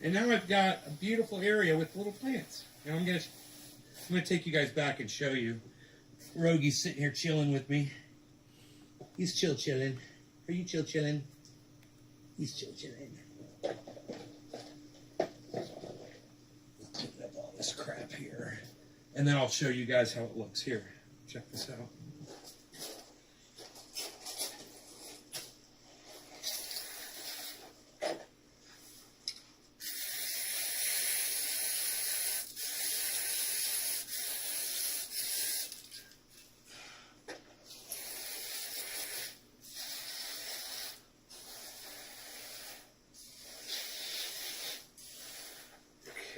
And now I've got a beautiful area with little plants. And I'm gonna take you guys back and show you. Rogy's sitting here chilling with me. He's chilling. Are you chilling? He's chilling. Clean up all this crap here. And then I'll show you guys how it looks. Here, check this out.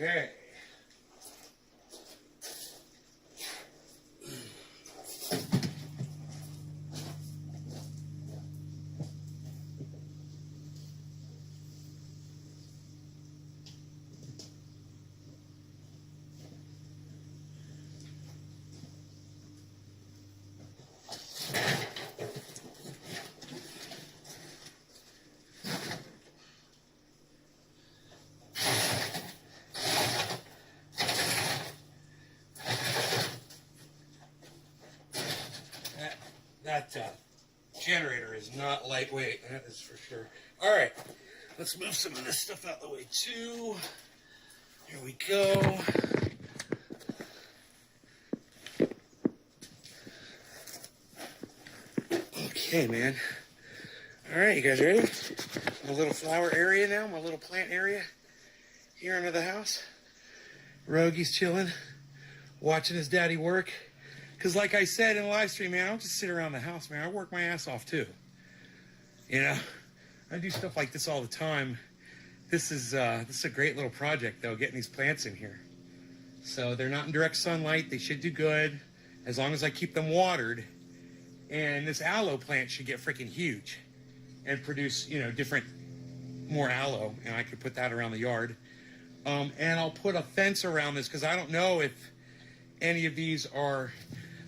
Okay. That generator is not lightweight, that is for sure. All right, let's move some of this stuff out of the way too. Here we go. Okay, man. All right, you guys ready? My little flower area now, my little plant area here under the house. Rogy's chilling, watching his daddy work. Because like I said in the live stream, man, I don't just sit around the house, man. I work my ass off too. You know, I do stuff like this all the time. This is a great little project, though, getting these plants in here. So they're not in direct sunlight. They should do good as long as I keep them watered. And this aloe plant should get freaking huge and produce, you know, more aloe. And I could put that around the yard. And I'll put a fence around this because I don't know if any of these are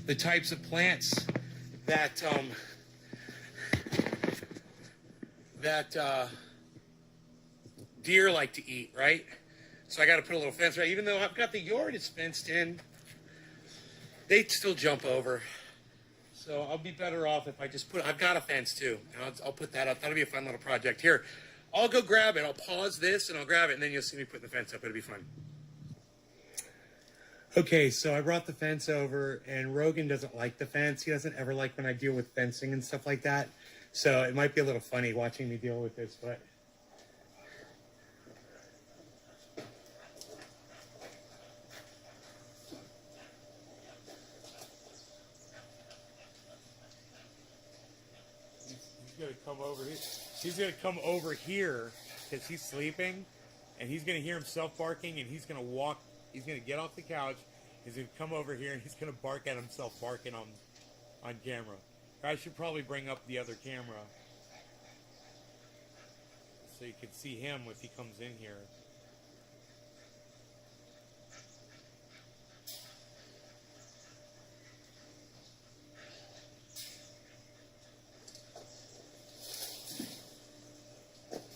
the types of plants that deer like to eat, right? So I got to put a little fence around. Even though I've got the yard is fenced in, they'd still jump over. So I'll be better off if I just I've got a fence too. And I'll put that up. That'll be a fun little project. Here, I'll go grab it. I'll pause this and I'll grab it, and then you'll see me putting the fence up. It'll be fun. Okay, so I brought the fence over, and Rogan doesn't like the fence. He doesn't ever like when I deal with fencing and stuff like that. So it might be a little funny watching me deal with this, but... He's going to come over here. He's going to come over here because he's sleeping. and he's gonna hear himself barking, and he's gonna walk. He's gonna get off the couch. He's gonna come over here, and he's gonna bark at himself barking on camera. I should probably bring up the other camera so you can see him if he comes in here.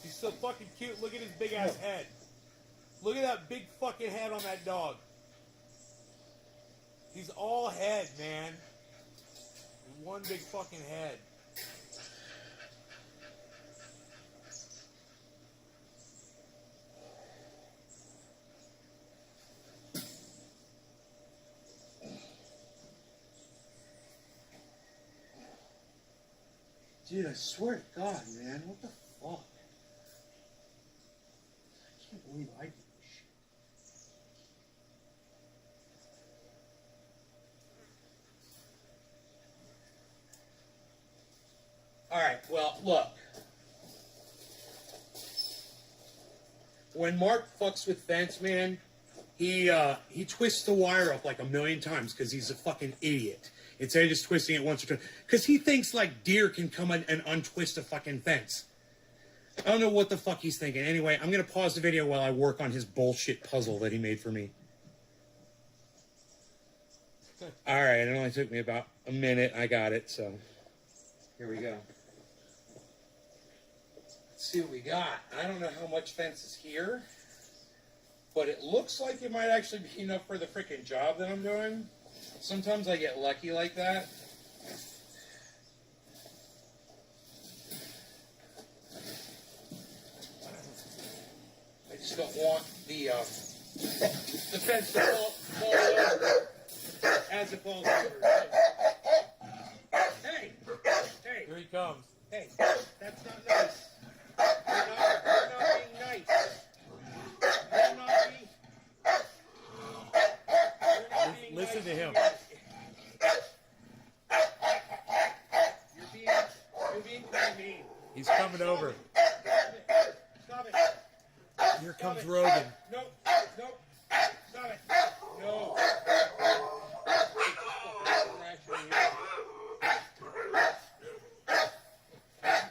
He's so fucking cute. Look at his big ass head. Look at that big fucking head on that dog. He's all head, man. One big fucking head. Dude, I swear to God, man, what the fuck? I can't believe I did this shit. Alright, well, look. When Mark fucks with Fence, man, he twists the wire up like a million times because he's a fucking idiot. Instead of just twisting it once or twice. Because he thinks like deer can come in and untwist a fucking fence. I don't know what the fuck he's thinking. Anyway, I'm going to pause the video while I work on his bullshit puzzle that he made for me. Alright, it only took me about a minute. I got it, so here we go. Let's see what we got. I don't know how much fence is here, but it looks like it might actually be enough for the freaking job that I'm doing. Sometimes I get lucky like that. I just don't want the fence to fall over as it falls over. Hey! Hey! Here he comes. Hey! That's not nice. You're not being nice. You're not being Listen to him. You're being kind of mean. He's coming over. Stop it. Here comes Rogan. Nope. Nope. Stop it. No.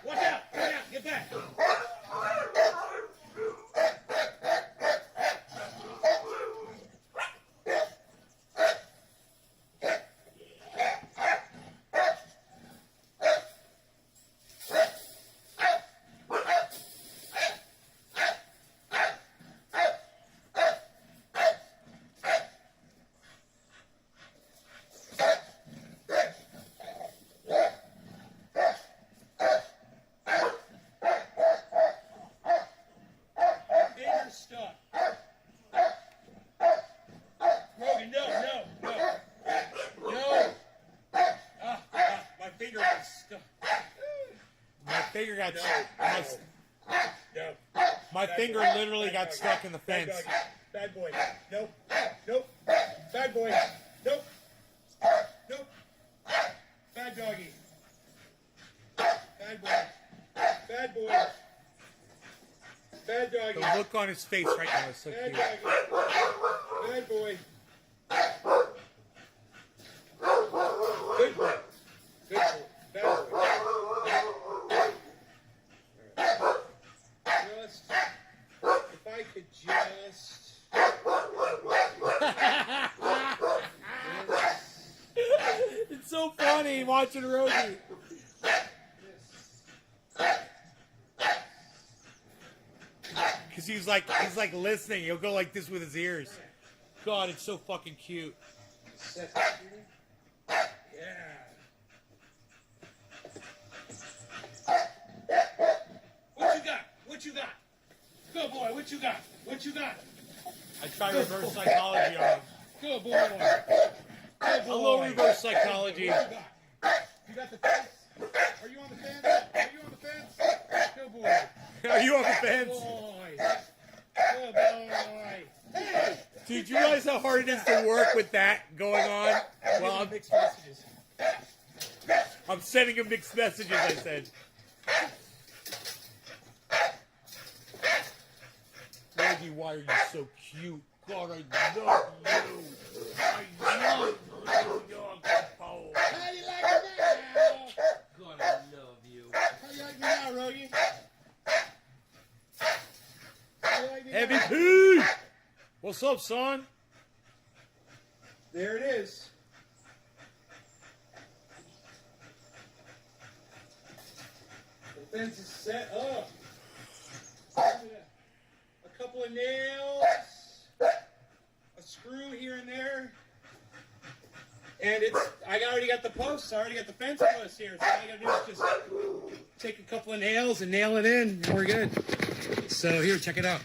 Watch out! Watch out! Get back! My finger literally got stuck in the fence. Bad boy. Nope. Nope. Bad boy. Nope. Nope. Bad doggy. Bad boy. Bad boy. Bad doggy. The look on his face right now is so Bad cute. doggy. Bad boy. Good boy. Good boy. Bad boy. If I could just... It's so funny watching Rosie. Because he's like listening. He'll go like this with his ears. God, it's so fucking cute. Yeah. What you got? What you got? Good boy, what you got? What you got? I try reverse psychology on him. Good boy. Good boy. Hello, reverse psychology. What you got? You got the fence? Are you on the fence? Are you on the fence? Good boy. Are you on the Good fence? boy. Good boy. Hey! Dude, you realize how hard it is to work with that going on? Well, Mixed messages. I'm sending him mixed messages, I said. Reggie, me why are you so cute. God, I love you. I love you, dog. Oh. How you like it now? God, I love you. How you like me now, Rogie? How you like me Heavy now? P! What's up, son? There it is. The fence is set up. A couple of nails, a screw here and there, and I already got the posts. I already got the fence posts here. So all I gotta do is just take a couple of nails and nail it in, and we're good. So here, check it out.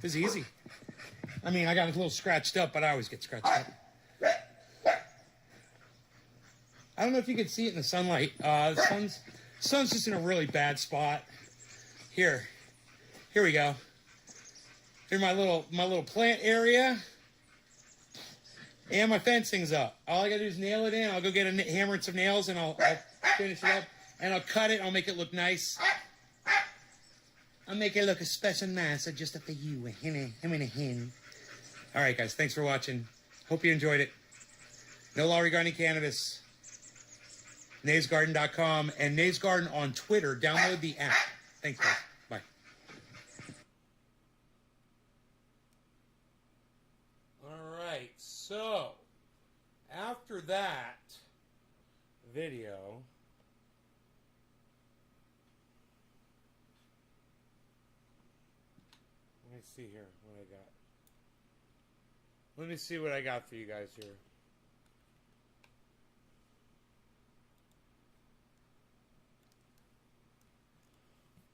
This is easy. I mean, I got a little scratched up, but I always get scratched up. I don't know if you can see it in the sunlight. The sun's just in a really bad spot. Here we go. Here's my little plant area, and my fencing's up. All I gotta do is nail it in. I'll go get a hammer and some nails, and I'll finish it up, and I'll cut it. I'll make it look nice. I'll make it look especially nice, just for you, him and a hen. All right, guys, thanks for watching. Hope you enjoyed it. No law regarding cannabis. NaysGarden.com and Nays Garden on Twitter. Download the app. Thanks, guys. Bye. All right, so after that video, let me see here what I got. Let me see what I got for you guys here.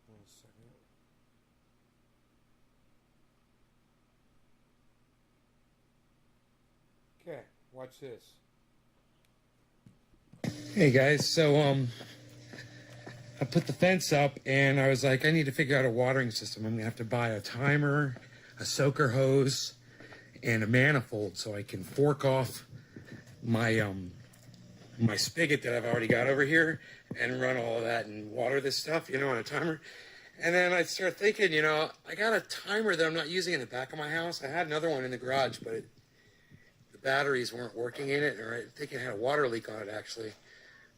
One second. Okay, watch this. Hey guys, so I put the fence up and I was like, I need to figure out a watering system. I'm gonna have to buy a timer, a soaker hose, and a manifold so I can fork off my my spigot that I've already got over here and run all of that and water this stuff, you know, on a timer. And then I started thinking, you know, I got a timer that I'm not using in the back of my house. I had another one in the garage, but the batteries weren't working in it, or I think it had a water leak on it actually.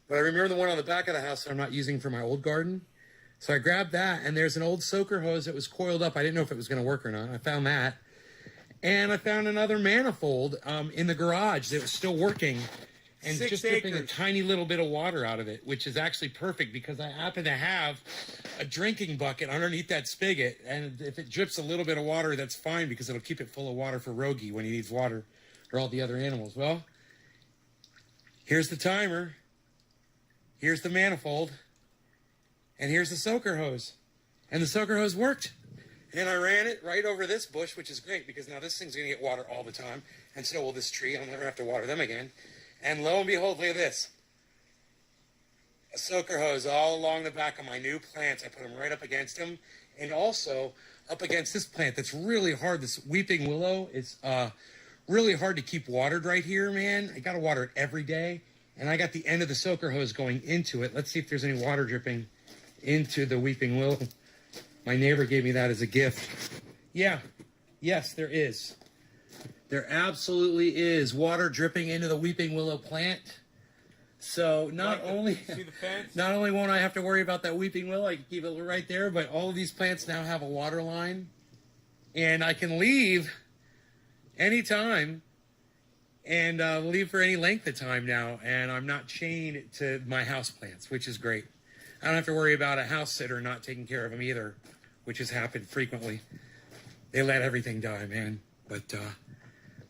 But I remember the one on the back of the house that I'm not using for my old garden. So I grabbed that, and there's an old soaker hose that was coiled up. I didn't know if it was going to work or not. I found that. And I found another manifold in the garage that was still working and 6 just dripping a acres. tiny little bit of water out of it, which is actually perfect because I happen to have a drinking bucket underneath that spigot. And if it drips a little bit of water, that's fine because it'll keep it full of water for Rogie when he needs water, or all the other animals. Well, here's the timer. Here's the manifold. And here's the soaker hose. And the soaker hose worked. And I ran it right over this bush, which is great because now this thing's going to get water all the time. And so will this tree. I'll never have to water them again. And lo and behold, look at this. A soaker hose all along the back of my new plants. I put them right up against them. And also up against this plant that's really hard. This weeping willow is really hard to keep watered right here, man. I got to water it every day. And I got the end of the soaker hose going into it. Let's see if there's any water dripping into the weeping willow. My neighbor gave me that as a gift. Yeah. Yes, there is. There absolutely is water dripping into the weeping willow plant. So not only See the fence? not only won't I have to worry about that weeping willow, I can keep it right there, but all of these plants now have a water line. And I can leave anytime and leave for any length of time now. And I'm not chained to my house plants, which is great. I don't have to worry about a house sitter not taking care of them either, which has happened frequently. They let everything die, man. But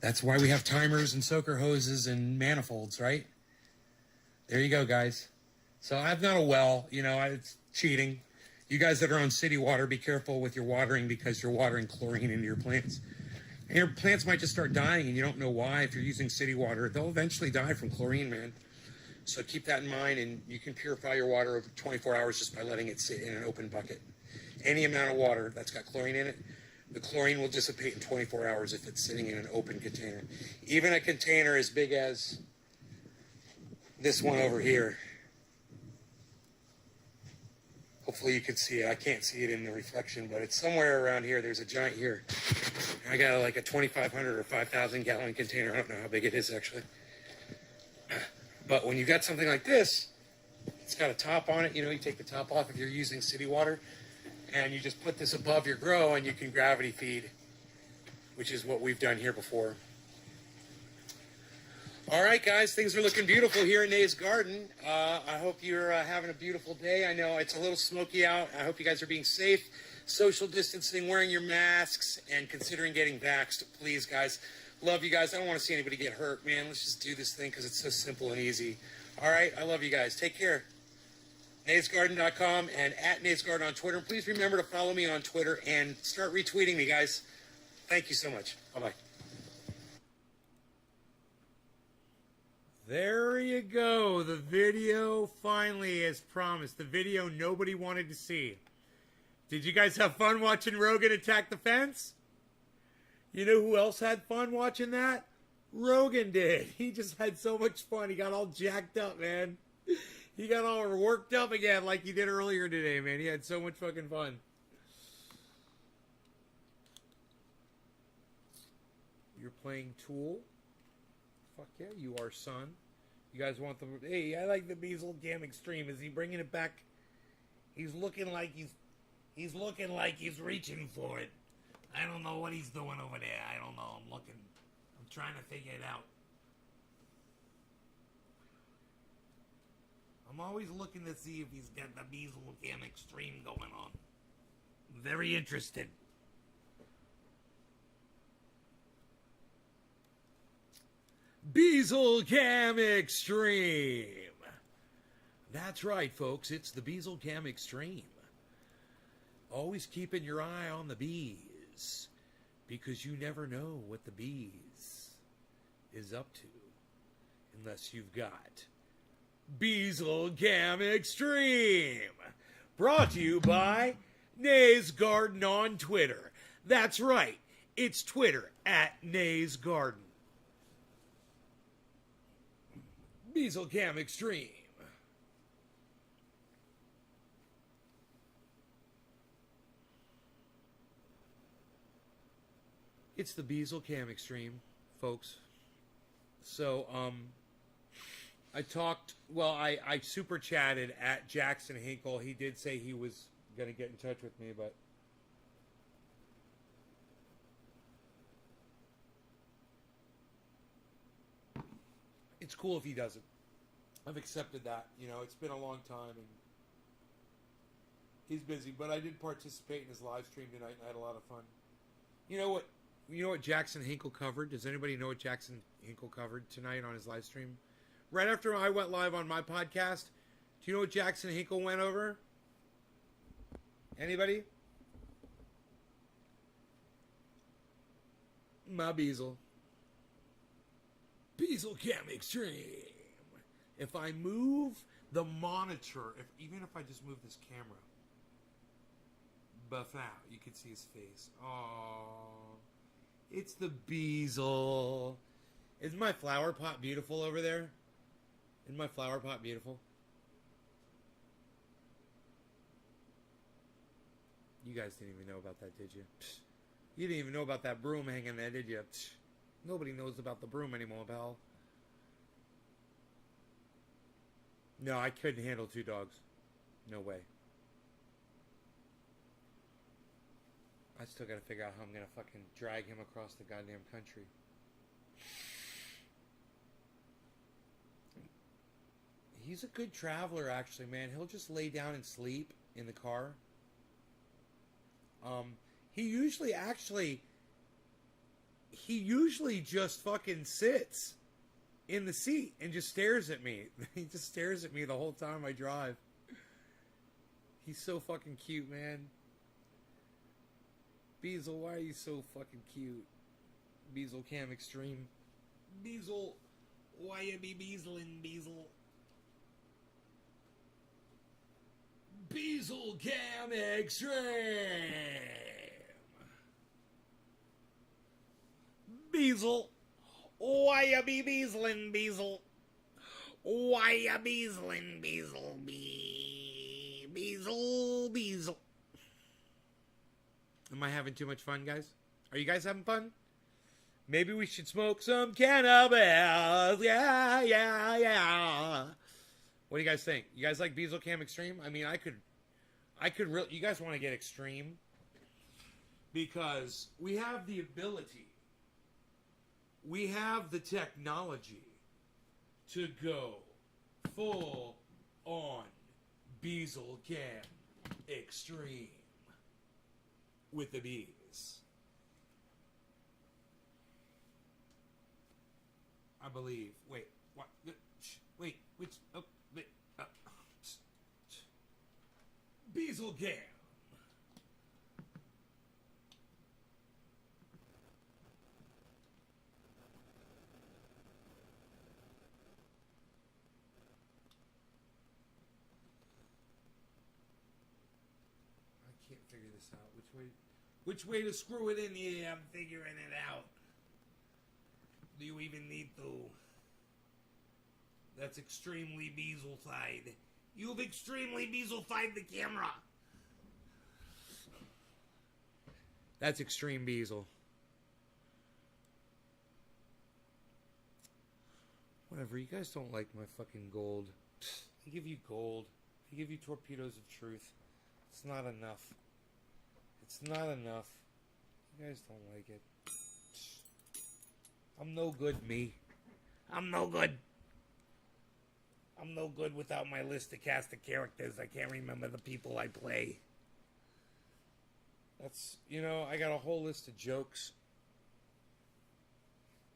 that's why we have timers and soaker hoses and manifolds, right? There you go, guys. So I've not a well, you know, it's cheating. You guys that are on city water, be careful with your watering because you're watering chlorine into your plants. And your plants might just start dying and you don't know why. If you're using city water, they'll eventually die from chlorine, man. So keep that in mind, and you can purify your water over 24 hours just by letting it sit in an open bucket. Any amount of water that's got chlorine in it, the chlorine will dissipate in 24 hours if it's sitting in an open container. Even a container as big as this one over here. Hopefully you can see it. I can't see it in the reflection, but it's somewhere around here. There's a giant here. I got like a 2,500 or 5,000 gallon container. I don't know how big it is actually. But when you got something like this, it's got a top on it. You know, you take the top off if you're using city water, and you just put this above your grow, and you can gravity feed, which is what we've done here before. All right, guys, things are looking beautiful here in Nays Garden. I hope you're having a beautiful day. I know it's a little smoky out. I hope you guys are being safe, social distancing, wearing your masks, and considering getting vaxxed. Please, guys. Love you guys. I don't want to see anybody get hurt, man. Let's just do this thing because it's so simple and easy. All right, I love you guys. Take care. NaysGarden.com and at NaysGarden on Twitter. And please remember to follow me on Twitter and start retweeting me, guys. Thank you so much. Bye-bye. There you go. The video finally, as promised. The video nobody wanted to see. Did you guys have fun watching Rogan attack the fence? You know who else had fun watching that? Rogan did. He just had so much fun. He got all jacked up, man. He got all worked up again like he did earlier today, man. He had so much fucking fun. You're playing Tool? Fuck yeah, you are, son. You guys want the... Hey, I like the Beazle Cam Extreme. Is he bringing it back? He's looking like he's looking like he's reaching for it. I don't know what he's doing over there. I don't know. I'm looking. I'm trying to figure it out. I'm always looking to see if he's got the Beazle Cam Extreme going on. I'm very interested. Beazle Cam Extreme. That's right, folks. It's the Beazle Cam Extreme. Always keeping your eye on the bees, because you never know what the bees is up to unless you've got Beazle Cam Extreme. Brought to you by Nays Garden on Twitter. That's right. It's Twitter at Nays Garden. Beazle Cam Extreme. It's the Beazle Cam Extreme, folks. So, I super chatted at Jackson Hinkle. He did say he was going to get in touch with me, but it's cool if he doesn't. I've accepted that. You know, it's been a long time, and he's busy, but I did participate in his live stream tonight, and I had a lot of fun. You know what Jackson Hinkle covered? Does anybody know what Jackson Hinkle covered tonight on his live stream? Right after I went live on my podcast, do you know what Jackson Hinkle went over? Anybody? My Beazle. Beazle Cam Extreme. If I move the monitor, even if I just move this camera, buff out, you can see his face. Oh, it's the Beazle. Isn't my flower pot beautiful over there? Isn't my flower pot beautiful? You guys didn't even know about that, did you? Psh. You didn't even know about that broom hanging there, did you? Psh. Nobody knows about the broom anymore, pal. No, I couldn't handle 2 dogs. No way. I still gotta figure out how I'm gonna fucking drag him across the goddamn country. He's a good traveler, actually, man. He'll just lay down and sleep in the car. He usually just fucking sits in the seat and just stares at me. He just stares at me the whole time I drive. He's so fucking cute, man. Beazle, why are you so fucking cute? Beazle Cam Extreme. Beazle, why you be beazling, Beazle? Beazle Cam Extreme. Beazle, why you be beazling, Beazle? Why you beazling, Beazle? Beezle. Am I having too much fun, guys? Are you guys having fun? Maybe we should smoke some cannabis. Yeah. What do you guys think? You guys like Beezle Cam Extreme? I mean, I could really. You guys want to get extreme? Because we have the ability, we have the technology to go full on Beezle Cam Extreme with the bees. I believe. Wait, what? Wait, which? Oh, wait, Beezle Cam. I can't figure this out. Which way to screw it in here? I'm figuring it out. Do you even need to? That's extremely Beezle-fied. You've extremely Beezle-fied the camera. That's extreme Beezle. Whatever, you guys don't like my fucking gold. I give you gold. I give you torpedoes of truth. It's not enough. It's not enough. You guys don't like it. I'm no good, me. I'm no good. I'm no good without my list of cast of characters. I can't remember the people I play. That's, you know, I got a whole list of jokes.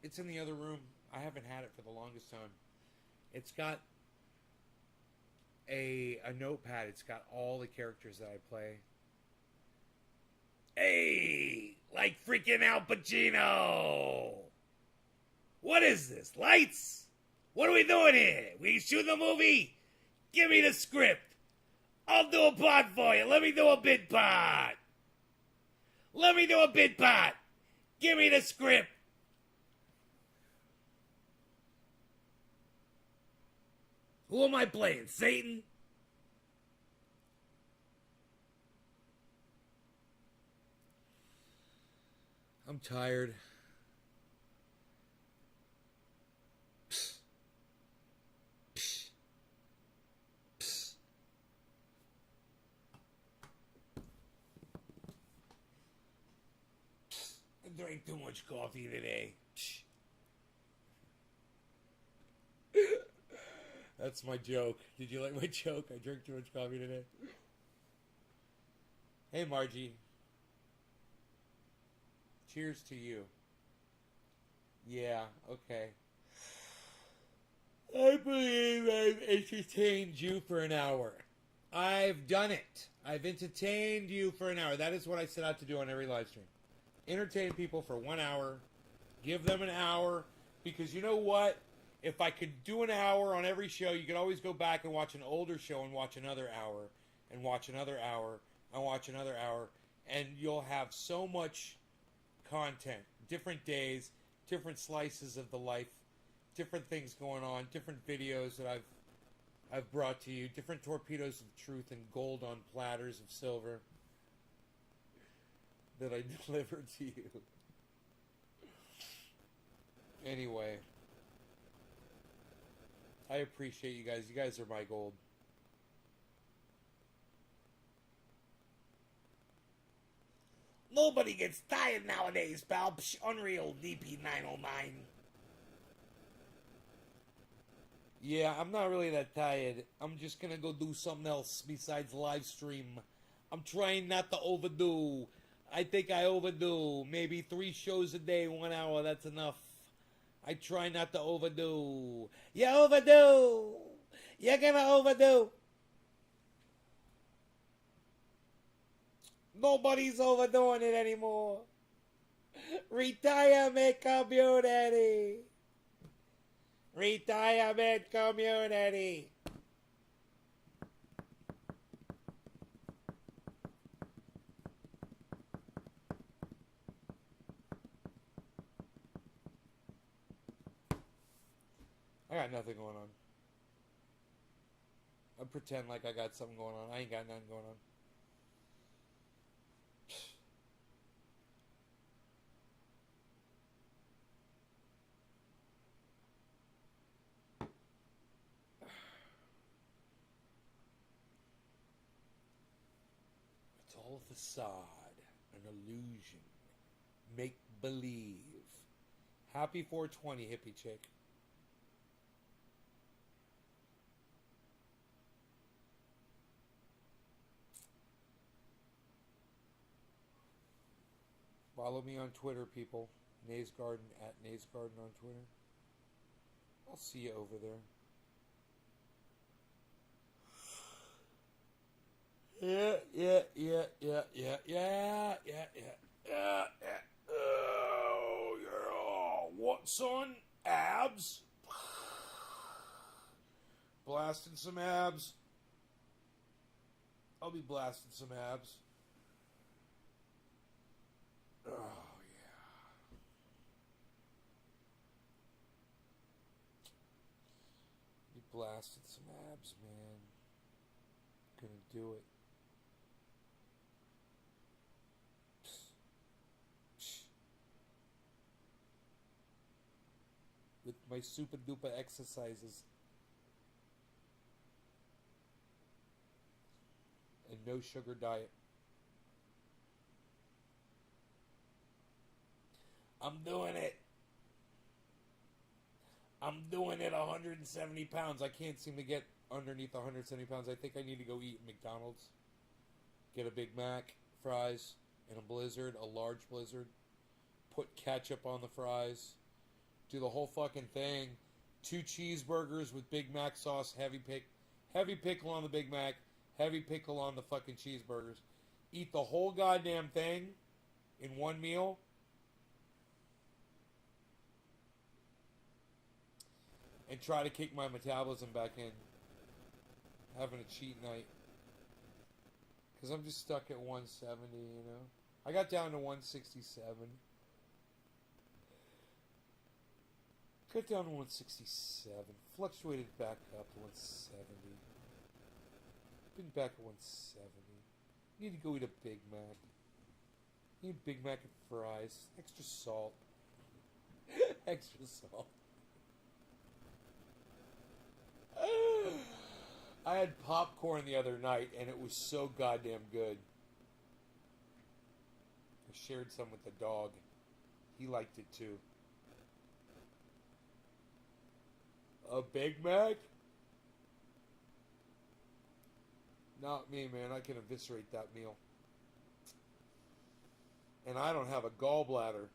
It's in the other room. I haven't had it for the longest time. It's got a notepad. It's got all the characters that I play. Hey, like freaking Al Pacino. What is this? Lights? What are we doing here? We shooting a movie? Give me the script. I'll do a part for you. Let me do a bit part. Let me do a bit part. Give me the script. Who am I playing? Satan? I'm tired. I drank too much coffee today. That's my joke. Did you like my joke? I drank too much coffee today. Hey, Margie. Cheers to you. Yeah, okay. I believe I've entertained you for an hour. I've done it. I've entertained you for an hour. That is what I set out to do on every live stream. Entertain people for 1 hour. Give them an hour. Because you know what? If I could do an hour on every show, you could always go back and watch an older show and watch another hour. And watch another hour. And watch another hour. And you'll have so much content. Different days. Different slices of the life. Different things going on. Different videos that I've brought to you. Different torpedoes of truth and gold on platters of silver that I delivered to you. Anyway, I appreciate you guys. You guys are my gold. Nobody gets tired nowadays, pal. Psh, Unreal DP909. Yeah, I'm not really that tired. I'm just gonna go do something else besides live stream. I'm trying not to overdo. I think I overdo. Maybe 3 shows a day, 1 hour, that's enough. I try not to overdo. You overdo! You're gonna overdo! Nobody's overdoing it anymore. Retirement community! Retirement community! I got nothing going on. I pretend like I got something going on. I ain't got nothing going on. It's all a facade, an illusion, make believe. Happy 420, hippie chick. Follow me on Twitter, people. Nays Garden, at Nays Garden on Twitter. I'll see you over there. Yeah. Oh, yeah. What, son? Abs? Blasting some abs. I'll be blasting some abs. Oh, yeah. Be blasting some abs, man. Gonna do it. With my super duper exercises. And no sugar diet. I'm doing it. I'm doing it 170 pounds. I can't seem to get underneath 170 pounds. I think I need to go eat at McDonald's. Get a Big Mac, fries, and a Blizzard, a large Blizzard. Put ketchup on the fries. Do the whole fucking thing. 2 cheeseburgers with Big Mac sauce, heavy pickle on the Big Mac, heavy pickle on the fucking cheeseburgers. Eat the whole goddamn thing in one meal. And try to kick my metabolism back in. Having a cheat night. Because I'm just stuck at 170, you know. I got down to 167. Got down to 167. Fluctuated back up to 170. Been back at 170. Need to go eat a Big Mac. Need a Big Mac and fries. Extra salt. Extra salt. I had popcorn the other night and it was so goddamn good. I shared some with the dog. He liked it too. A Big Mac? Not me, man. I can eviscerate that meal. And I don't have a gallbladder.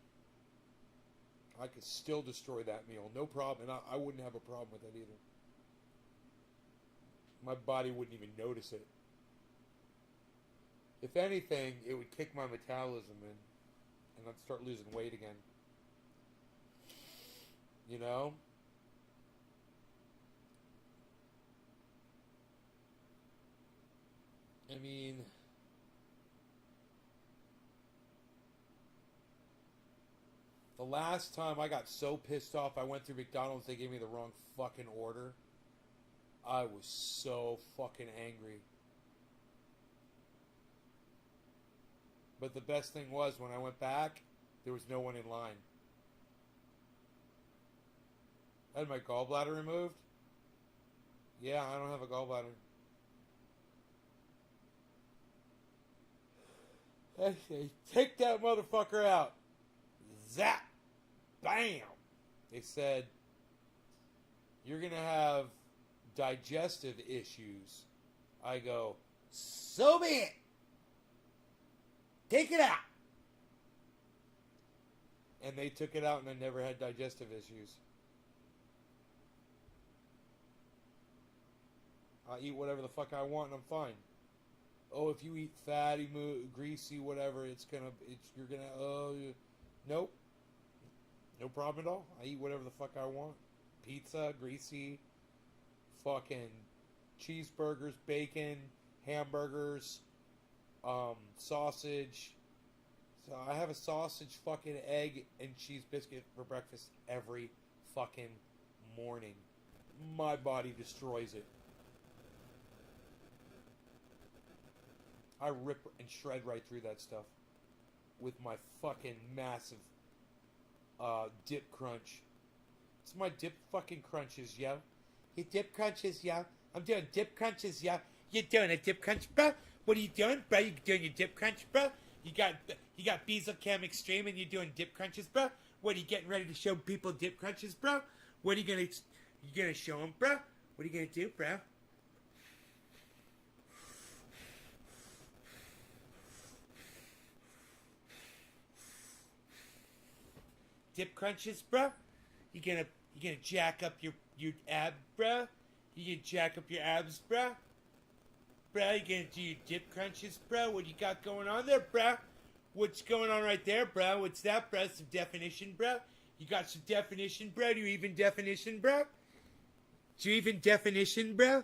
I could still destroy that meal. No problem. And I wouldn't have a problem with that either. My body wouldn't even notice it. If anything, it would kick my metabolism in. And I'd start losing weight again. You know? I mean... The last time I got so pissed off, I went through McDonald's, they gave me the wrong fucking order. I was so fucking angry. But the best thing was, when I went back, there was no one in line. I had my gallbladder removed. Yeah, I don't have a gallbladder. I say, take that motherfucker out. Zap. Bam. They said, you're going to have digestive issues. I go, so be it. Take it out. And they took it out and I never had digestive issues. I eat whatever the fuck I want and I'm fine. Oh, if you eat fatty, greasy, whatever, you're gonna, nope. No problem at all. I eat whatever the fuck I want. Pizza, greasy, fucking cheeseburgers, bacon, hamburgers, sausage. So I have a sausage, fucking egg, and cheese biscuit for breakfast every fucking morning. My body destroys it. I rip and shred right through that stuff with my fucking massive dip crunch. It's my dip fucking crunches, yo. You dip crunches, yo. I'm doing dip crunches, yo. You doing a dip crunch, bro? What are you doing, bro? You doing your dip crunch, bro? You got Bezelcam Extreme and you're doing dip crunches, bro? What are you getting ready to show people dip crunches, bro? What are you gonna show them, bro? What are you gonna do, bro? Dip crunches, bro? You gonna jack up your ab, bro? You gonna jack up your abs, bro? Bro, you gonna do your dip crunches, bro? What you got going on there, bro? What's going on right there, bro? What's that, bro? Some definition, bro? You got some definition, bro? Do you even definition, bro? Do you even definition, bro?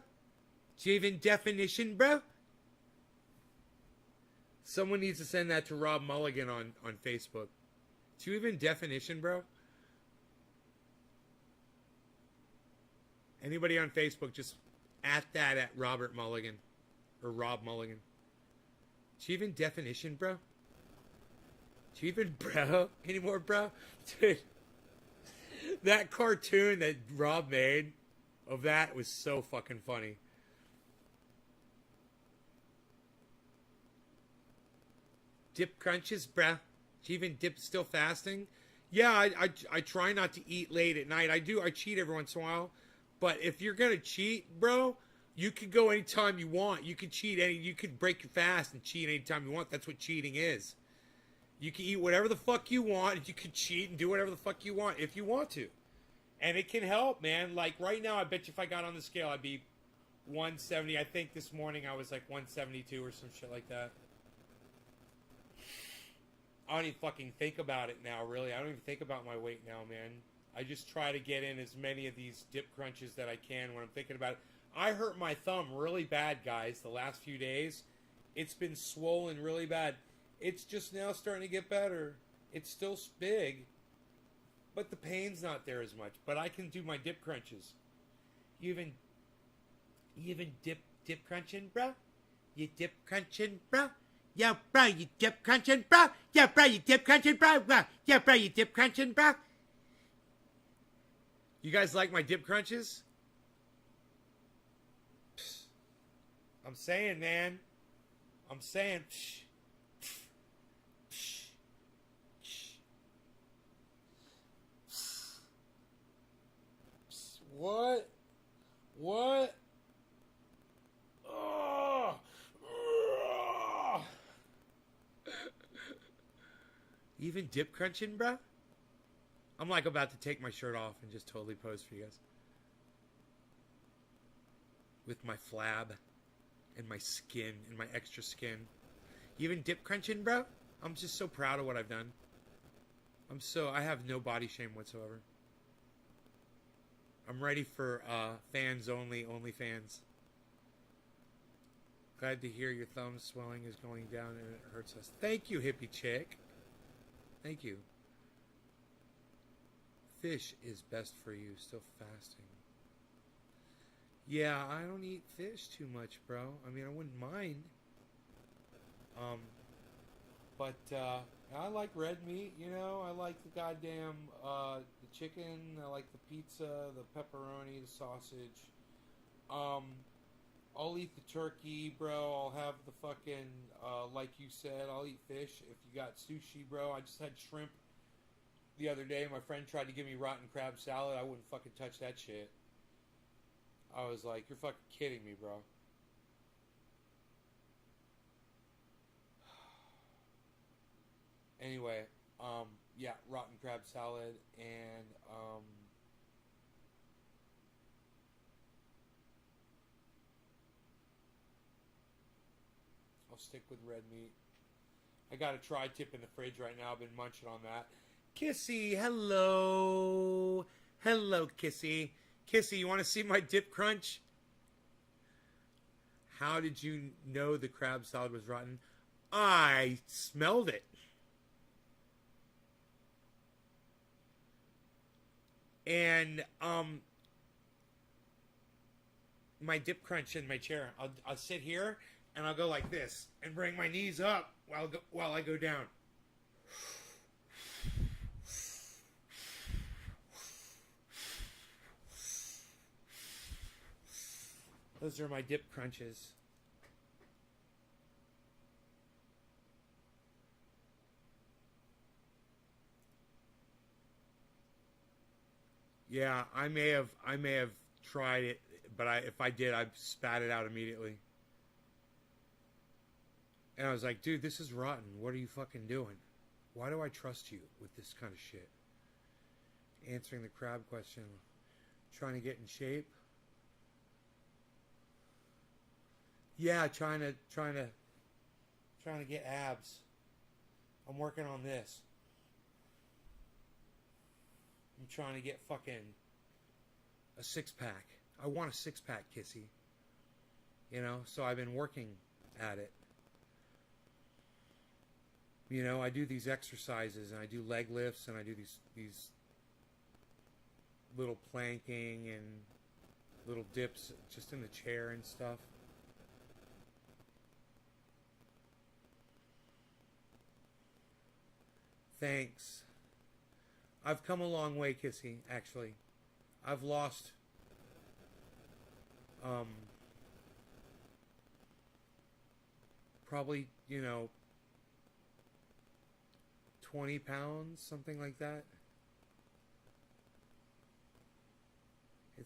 Do you even definition, bro? Someone needs to send that to Rob Mulligan on Facebook. Do you even definition, bro? Anybody on Facebook, just at Robert Mulligan. Or Rob Mulligan. Do you even definition, bro? Do you even bro anymore, bro? Dude. That cartoon that Rob made of that was so fucking funny. Dip crunches, bruh. Do you even dip still fasting? Yeah, I try not to eat late at night. I cheat every once in a while. But if you're gonna cheat, bro, you can go anytime you want. You can you can break your fast and cheat anytime you want. That's what cheating is. You can eat whatever the fuck you want, and you can cheat and do whatever the fuck you want if you want to. And it can help, man. Like right now, I bet you if I got on the scale, I'd be 170. I think this morning I was like 172 or some shit like that. I don't even fucking think about it now, really. I don't even think about my weight now, man. I just try to get in as many of these dip crunches that I can when I'm thinking about it. I hurt my thumb really bad, guys, the last few days. It's been swollen really bad. It's just now starting to get better. It's still big, but the pain's not there as much. But I can do my dip crunches. You even dip crunching, bro? You dip crunching, bro? Yeah, bro, you dip crunching, bro? Yeah, bro, you dip crunching, bro? Yeah, bro, you dip crunching, bro? You guys like my dip crunches? I'm saying, man. I'm saying. What? What? Oh. Even dip crunching, bro? I'm like about to take my shirt off and just totally pose for you guys. With my flab and my skin and my extra skin. You even dip crunching, bro? I'm just so proud of what I've done. I have no body shame whatsoever. I'm ready for fans only fans. Glad to hear your thumb swelling is going down and it hurts us. Thank you, hippie chick. Thank you. Fish is best for you, still fasting. Yeah, I don't eat fish too much, bro. I mean, I wouldn't mind. But I like red meat, you know. I like the goddamn the chicken. I like the pizza, the pepperoni, the sausage. I'll eat the turkey, bro. I'll have the fucking like you said. I'll eat fish. If you got sushi, bro. I just had shrimp the other day. My friend tried to give me rotten crab salad. I wouldn't fucking touch that shit. I was like, you're fucking kidding me, bro. Anyway, yeah, rotten crab salad and I'll stick with red meat. I got a tri-tip in the fridge right now. I've been munching on that. Kissy, hello. Hello, Kissy. Kissy, you want to see my dip crunch? How did you know the crab salad was rotten? I smelled it. And my dip crunch in my chair. I'll sit here and I'll go like this and bring my knees up while I go down. Those are my dip crunches. Yeah, I may have tried it, but if I did, I spat it out immediately. And I was like, dude, this is rotten. What are you fucking doing? Why do I trust you with this kind of shit? Answering the crab question. Trying to get in shape. Yeah, trying to get abs. I'm working on this. I'm trying to get fucking a six-pack. I want a six-pack, Kissy. You know, so I've been working at it. You know, I do these exercises, and I do leg lifts, and I do these little planking and little dips just in the chair and stuff. Thanks. I've come a long way, Kissy, actually. I've lost probably, 20 pounds, something like that.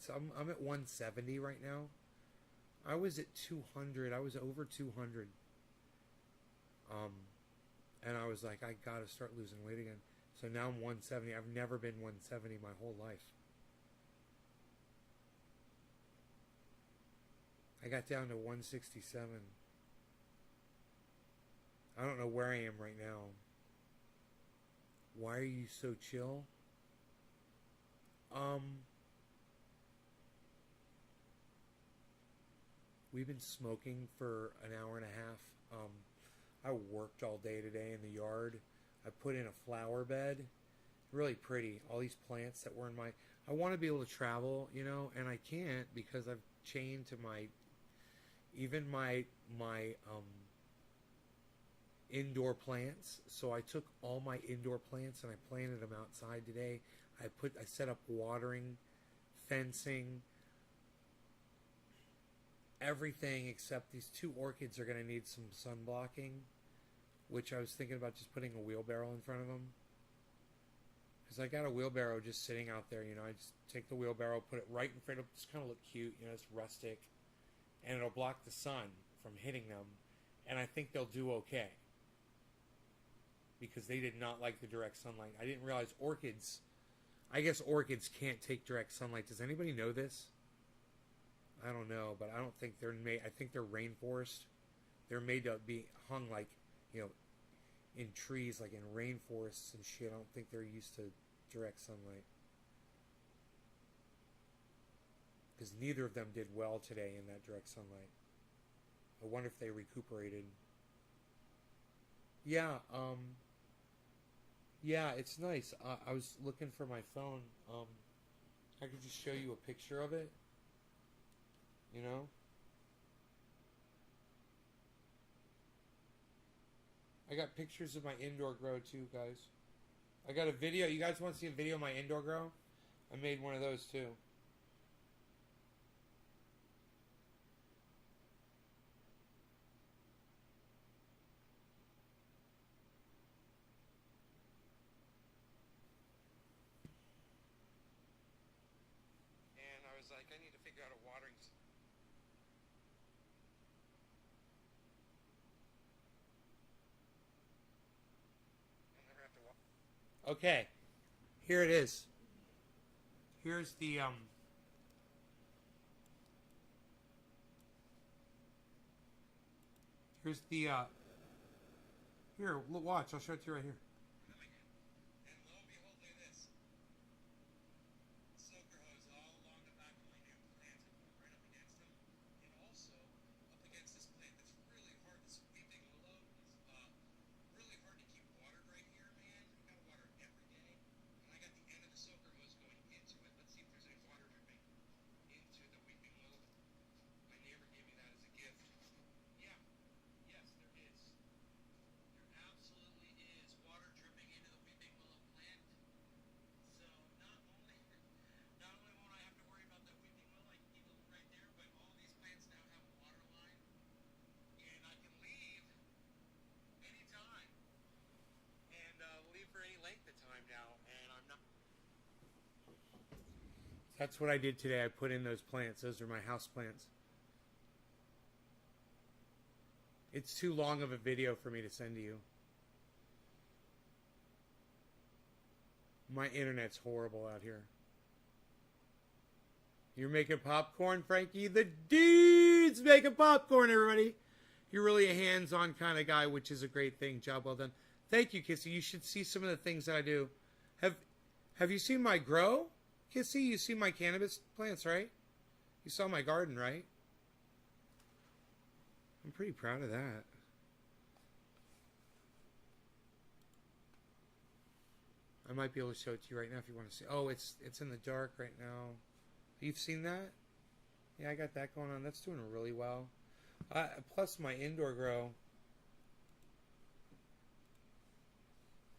I'm at 170 right now. I was at 200. I was over 200. And I was like, I gotta start losing weight again. So now I'm 170. I've never been 170 my whole life. I got down to 167. I don't know where I am right now. Why are you so chill? We've been smoking for an hour and a half. I worked all day today in the yard. I put in a flower bed. Really pretty. All these plants that were in my... I want to be able to travel, and I can't because I've chained to my... Even my indoor plants. So I took all my indoor plants and I planted them outside today. I set up watering, fencing, everything except these two orchids are going to need some sun blocking, which I was thinking about just putting a wheelbarrow in front of them. Because I got a wheelbarrow just sitting out there, I just take the wheelbarrow, put it right in front of, just kind of look cute, it's rustic, and it'll block the sun from hitting them, and I think they'll do okay. Because they did not like the direct sunlight. I didn't realize orchids, I guess orchids can't take direct sunlight. Does anybody know this? I don't know, but I don't think they're made, I think they're rainforest. They're made to be hung like, in trees, like in rainforests and shit. I don't think they're used to direct sunlight. Because neither of them did well today in that direct sunlight. I wonder if they recuperated. Yeah, yeah, it's nice. I was looking for my phone. I could just show you a picture of it. I got pictures of my indoor grow too, guys. I got a video. You guys want to see a video of my indoor grow? I made one of those too. And I was like, I need to figure out a watering system. Okay, here it is. Here's the here, watch, I'll show it to you right here. And lo and behold, look at this. Soaker hose all along the back of my new plants, right up against them, and also up against this plant that's really hard, this weeping willow. Really hard to keep watered right here, man. I gotta water it every day. And I got the end of the soaker hose going into it. Let's see if there's any water dripping into the weeping willow. My neighbor gave me that as a gift. Yeah, That's what I did today. I put in those plants. Those are my house plants. It's too long of a video for me to send to you. My internet's horrible out here. You're making popcorn, Frankie? The dude's making popcorn, everybody. You're really a hands-on kind of guy, which is a great thing. Job well done. Thank you, Kissy. You should see some of the things that I do. Have you seen my grow? Kissy, you see my cannabis plants, right? You saw my garden, right? I'm pretty proud of that. I might be able to show it to you right now if you want to see. Oh, it's in the dark right now. You've seen that? Yeah, I got that going on. That's doing really well. Plus, my indoor grow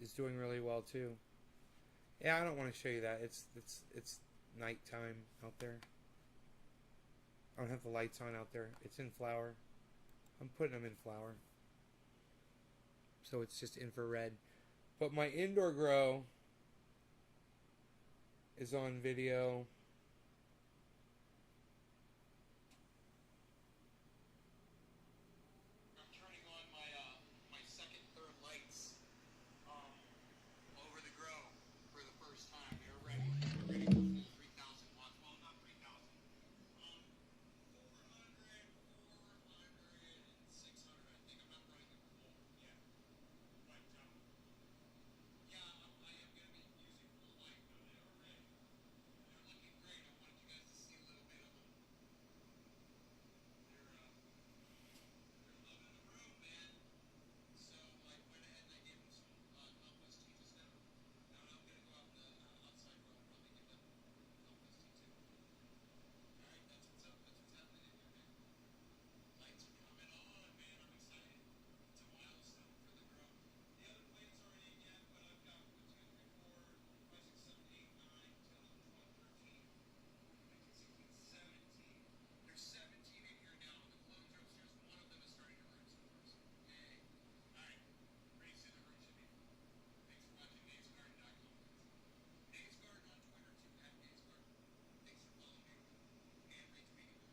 is doing really well too. Yeah, I don't want to show you that. It's nighttime out there. I don't have the lights on out there. It's in flower. I'm putting them in flower. So it's just infrared. But my indoor grow is on video. I'm turning on my second, third lights over the grow for the first time. They're ready. They're ready for full 3,000 watts. Well, not 3,000. 400, 600. I think I'm not running them full yet. But yeah, I am going to be using full light. No, they are ready. They're looking great. I wanted you guys to see a little bit of them. They're loving the room, man. So I went ahead and I gave them some compost tea just now. Now I'm going to go out in the outside row and probably give them compost tea too. All right, that's what's up. That's what's happening in here, man. Lights are coming on, man. I'm excited. It's a milestone for the grow. The other plants aren't in yet, but I've got 1, 2, 3, 4, 5, 6, 7, 8, 9, 10, 11, 12, 13, 15, 16, 17. There's 17 in here now. The clones are upstairs. One of them is starting to root some first. Yay. All right. Pretty soon the root should be full. Thanks for watching NatesGarden.com. Nates Garden on Twitter too, at Nates Garden. Thanks for following me and retweeting me.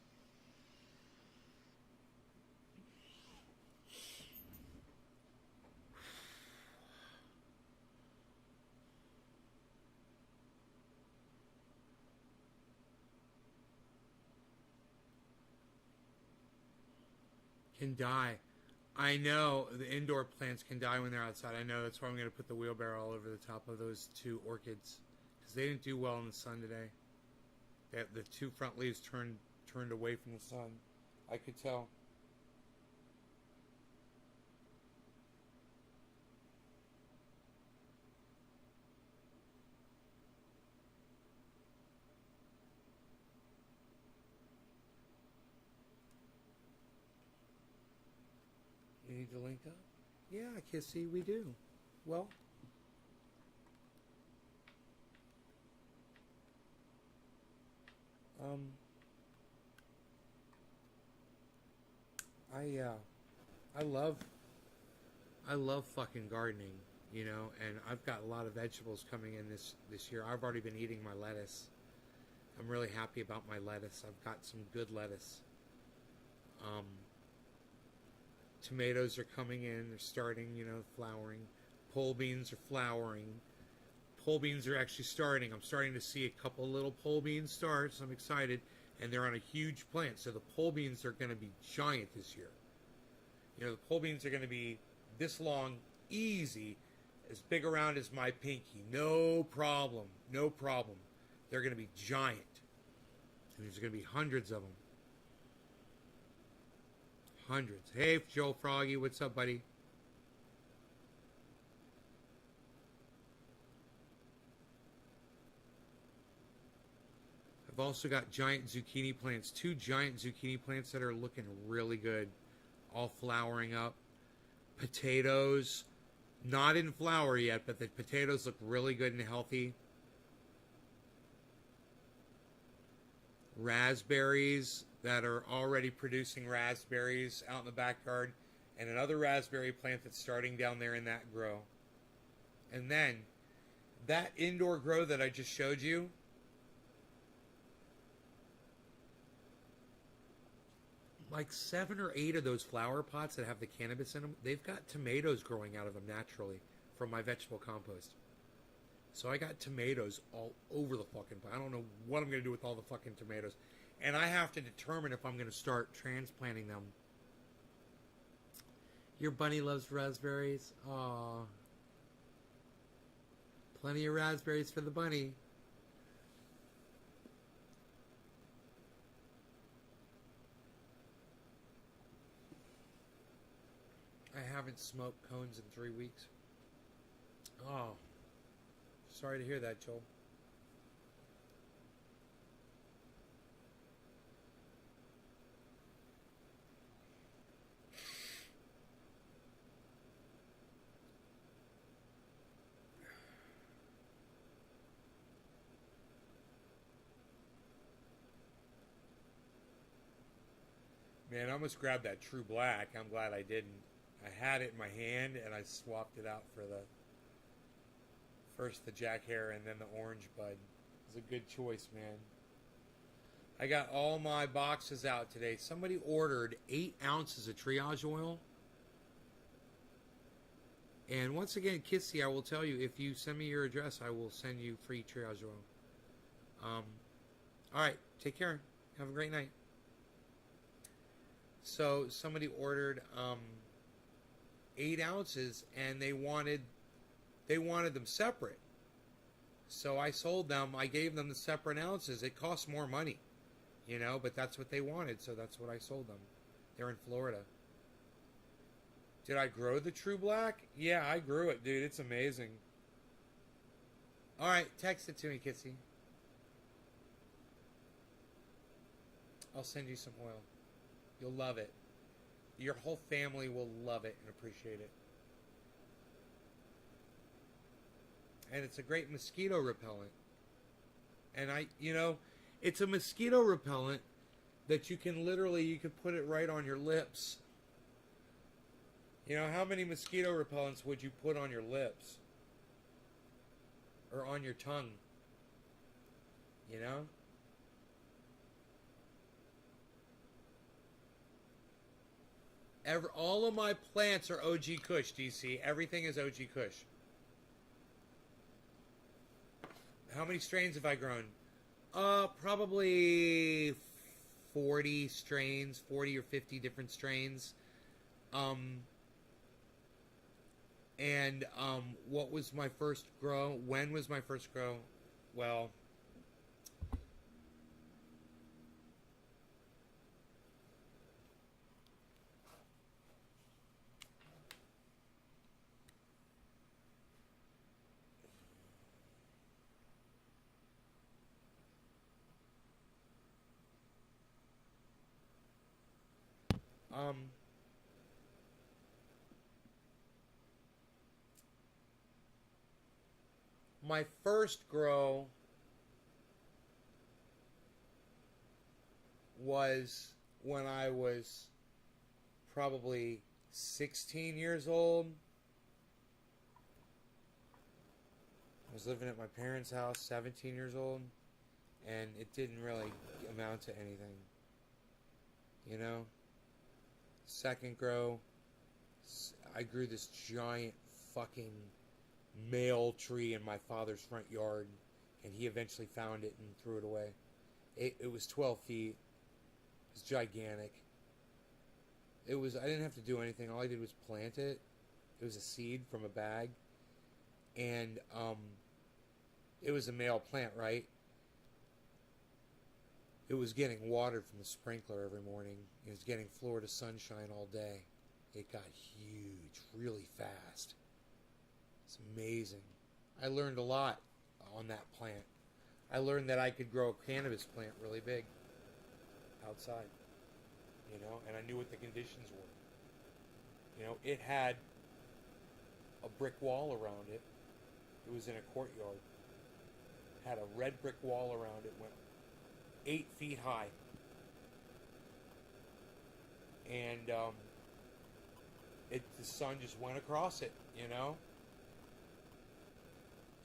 Can die. I know the indoor plants can die when they're outside. I know, that's why I'm going to put the wheelbarrow all over the top of those 2 orchids, because they didn't do well in the sun today. The 2 front leaves turned away from the sun. I could tell. You need to link up? Yeah, Kissy, we do. Well, I love fucking gardening, you know, and I've got a lot of vegetables coming in this year. I've already been eating my lettuce. I'm really happy about my lettuce. I've got some good lettuce. Tomatoes are coming in. They're starting, you know, flowering. Pole beans are flowering. Pole beans are actually starting. I'm starting to see a couple little pole beans start, so I'm excited. And they're on a huge plant, so the pole beans are going to be giant this year. You know, the pole beans are going to be this long, easy, as big around as my pinky. No problem. No problem. They're going to be giant. And there's going to be hundreds of them. Hundreds. Hey, Joe Froggy, what's up, buddy? I've also got giant zucchini plants. 2 giant zucchini plants that are looking really good. All flowering up. Potatoes. Not in flower yet, but the potatoes look really good and healthy. Raspberries that are already producing raspberries out in the backyard, and another raspberry plant that's starting down there in that grow. And then that indoor grow that I just showed you, like 7 or 8 of those flower pots that have the cannabis in them, they've got tomatoes growing out of them naturally from my vegetable compost. So I got tomatoes all over the fucking place. I don't know what I'm going to do with all the fucking tomatoes. And I have to determine if I'm going to start transplanting them. Your bunny loves raspberries. Aww. Plenty of raspberries for the bunny. I haven't smoked cones in 3 weeks. Oh. Sorry to hear that, Joel. Man, I almost grabbed that True Black. I'm glad I didn't. I had it in my hand and I swapped it out for first the Jack Hare and then the Orange Bud. It was a good choice, man. I got all my boxes out today. Somebody ordered 8 ounces of triage oil. And once again, Kissy, I will tell you, if you send me your address, I will send you free triage oil. All right, take care. Have a great night. So somebody ordered 8 ounces, and they wanted them separate. So I sold them. I gave them the separate ounces. It costs more money, you know, but that's what they wanted, so that's what I sold them. They're in Florida. Did I grow the True Black? Yeah, I grew it, dude. It's amazing. All right, text it to me, Kitsy. I'll send you some oil. You'll love it. Your whole family will love it and appreciate it. And it's a great mosquito repellent. And it's a mosquito repellent that you can put it right on your lips. You know, how many mosquito repellents would you put on your lips? Or on your tongue? You know? All of my plants are OG Kush, DC. Everything is OG Kush. How many strains have I grown? Probably 40 strains, 40 or 50 different strains. What was my first grow? When was my first grow? Well, my first grow was when I was probably 16 years old. I was living at my parents' house, 17 years old, and it didn't really amount to anything. You know? Second grow, I grew this giant fucking male tree in my father's front yard, and he eventually found it and threw it away. It was 12 feet. It was gigantic. I didn't have to do anything. All I did was plant it. It was a seed from a bag. And it was a male plant, right? It was getting watered from the sprinkler every morning. It was getting Florida sunshine all day. It got huge really fast. It's amazing. I learned a lot on that plant. I learned that I could grow a cannabis plant really big outside, you know, and I knew what the conditions were. You know, it had a brick wall around it. It was in a courtyard. Had a red brick wall around it, went 8 feet high. And the sun just went across it, you know?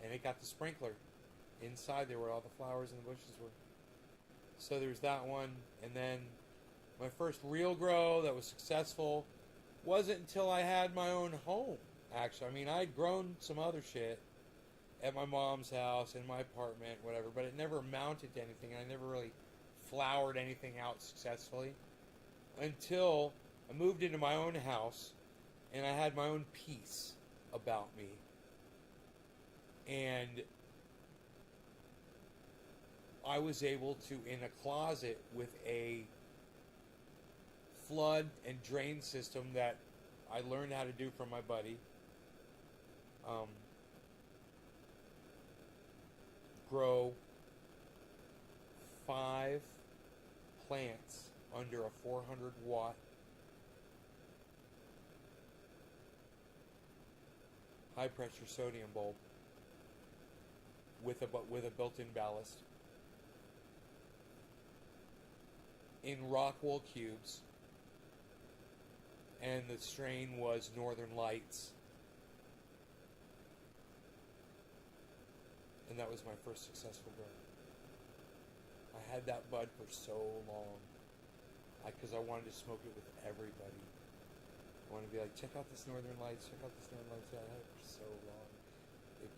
And it got the sprinkler. Inside there where all the flowers and the bushes were. So there's that one, and then My first real grow that was successful wasn't until I had my own home, actually. I mean, I'd grown some other shit at my mom's house, in my apartment, whatever, but it never amounted to anything. I never really flowered anything out successfully until I moved into my own house and I had my own peace about me. And I was able to, in a closet with a flood and drain system that I learned how to do from my buddy, grow 5 plants under a 400 watt high pressure sodium bulb with a built-in ballast in rock wool cubes, and the strain was Northern Lights. And that was my first successful grow. I had that bud for so long because I wanted to smoke it with everybody. I wanted to be like, check out this Northern Lights, check out this Northern Lights. Yeah, I had it for so long. It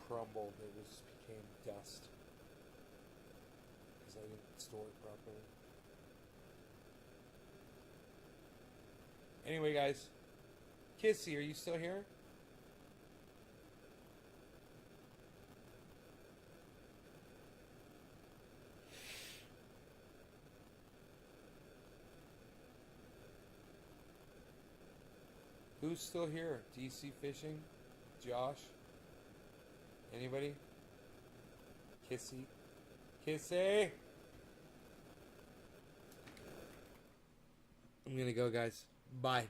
crumbled. It became dust because I didn't store it properly. Anyway, guys, Kissy, are you still here? Who's still here? DC Fishing? Josh? Anybody? Kissy? Kissy? I'm gonna go, guys. Bye.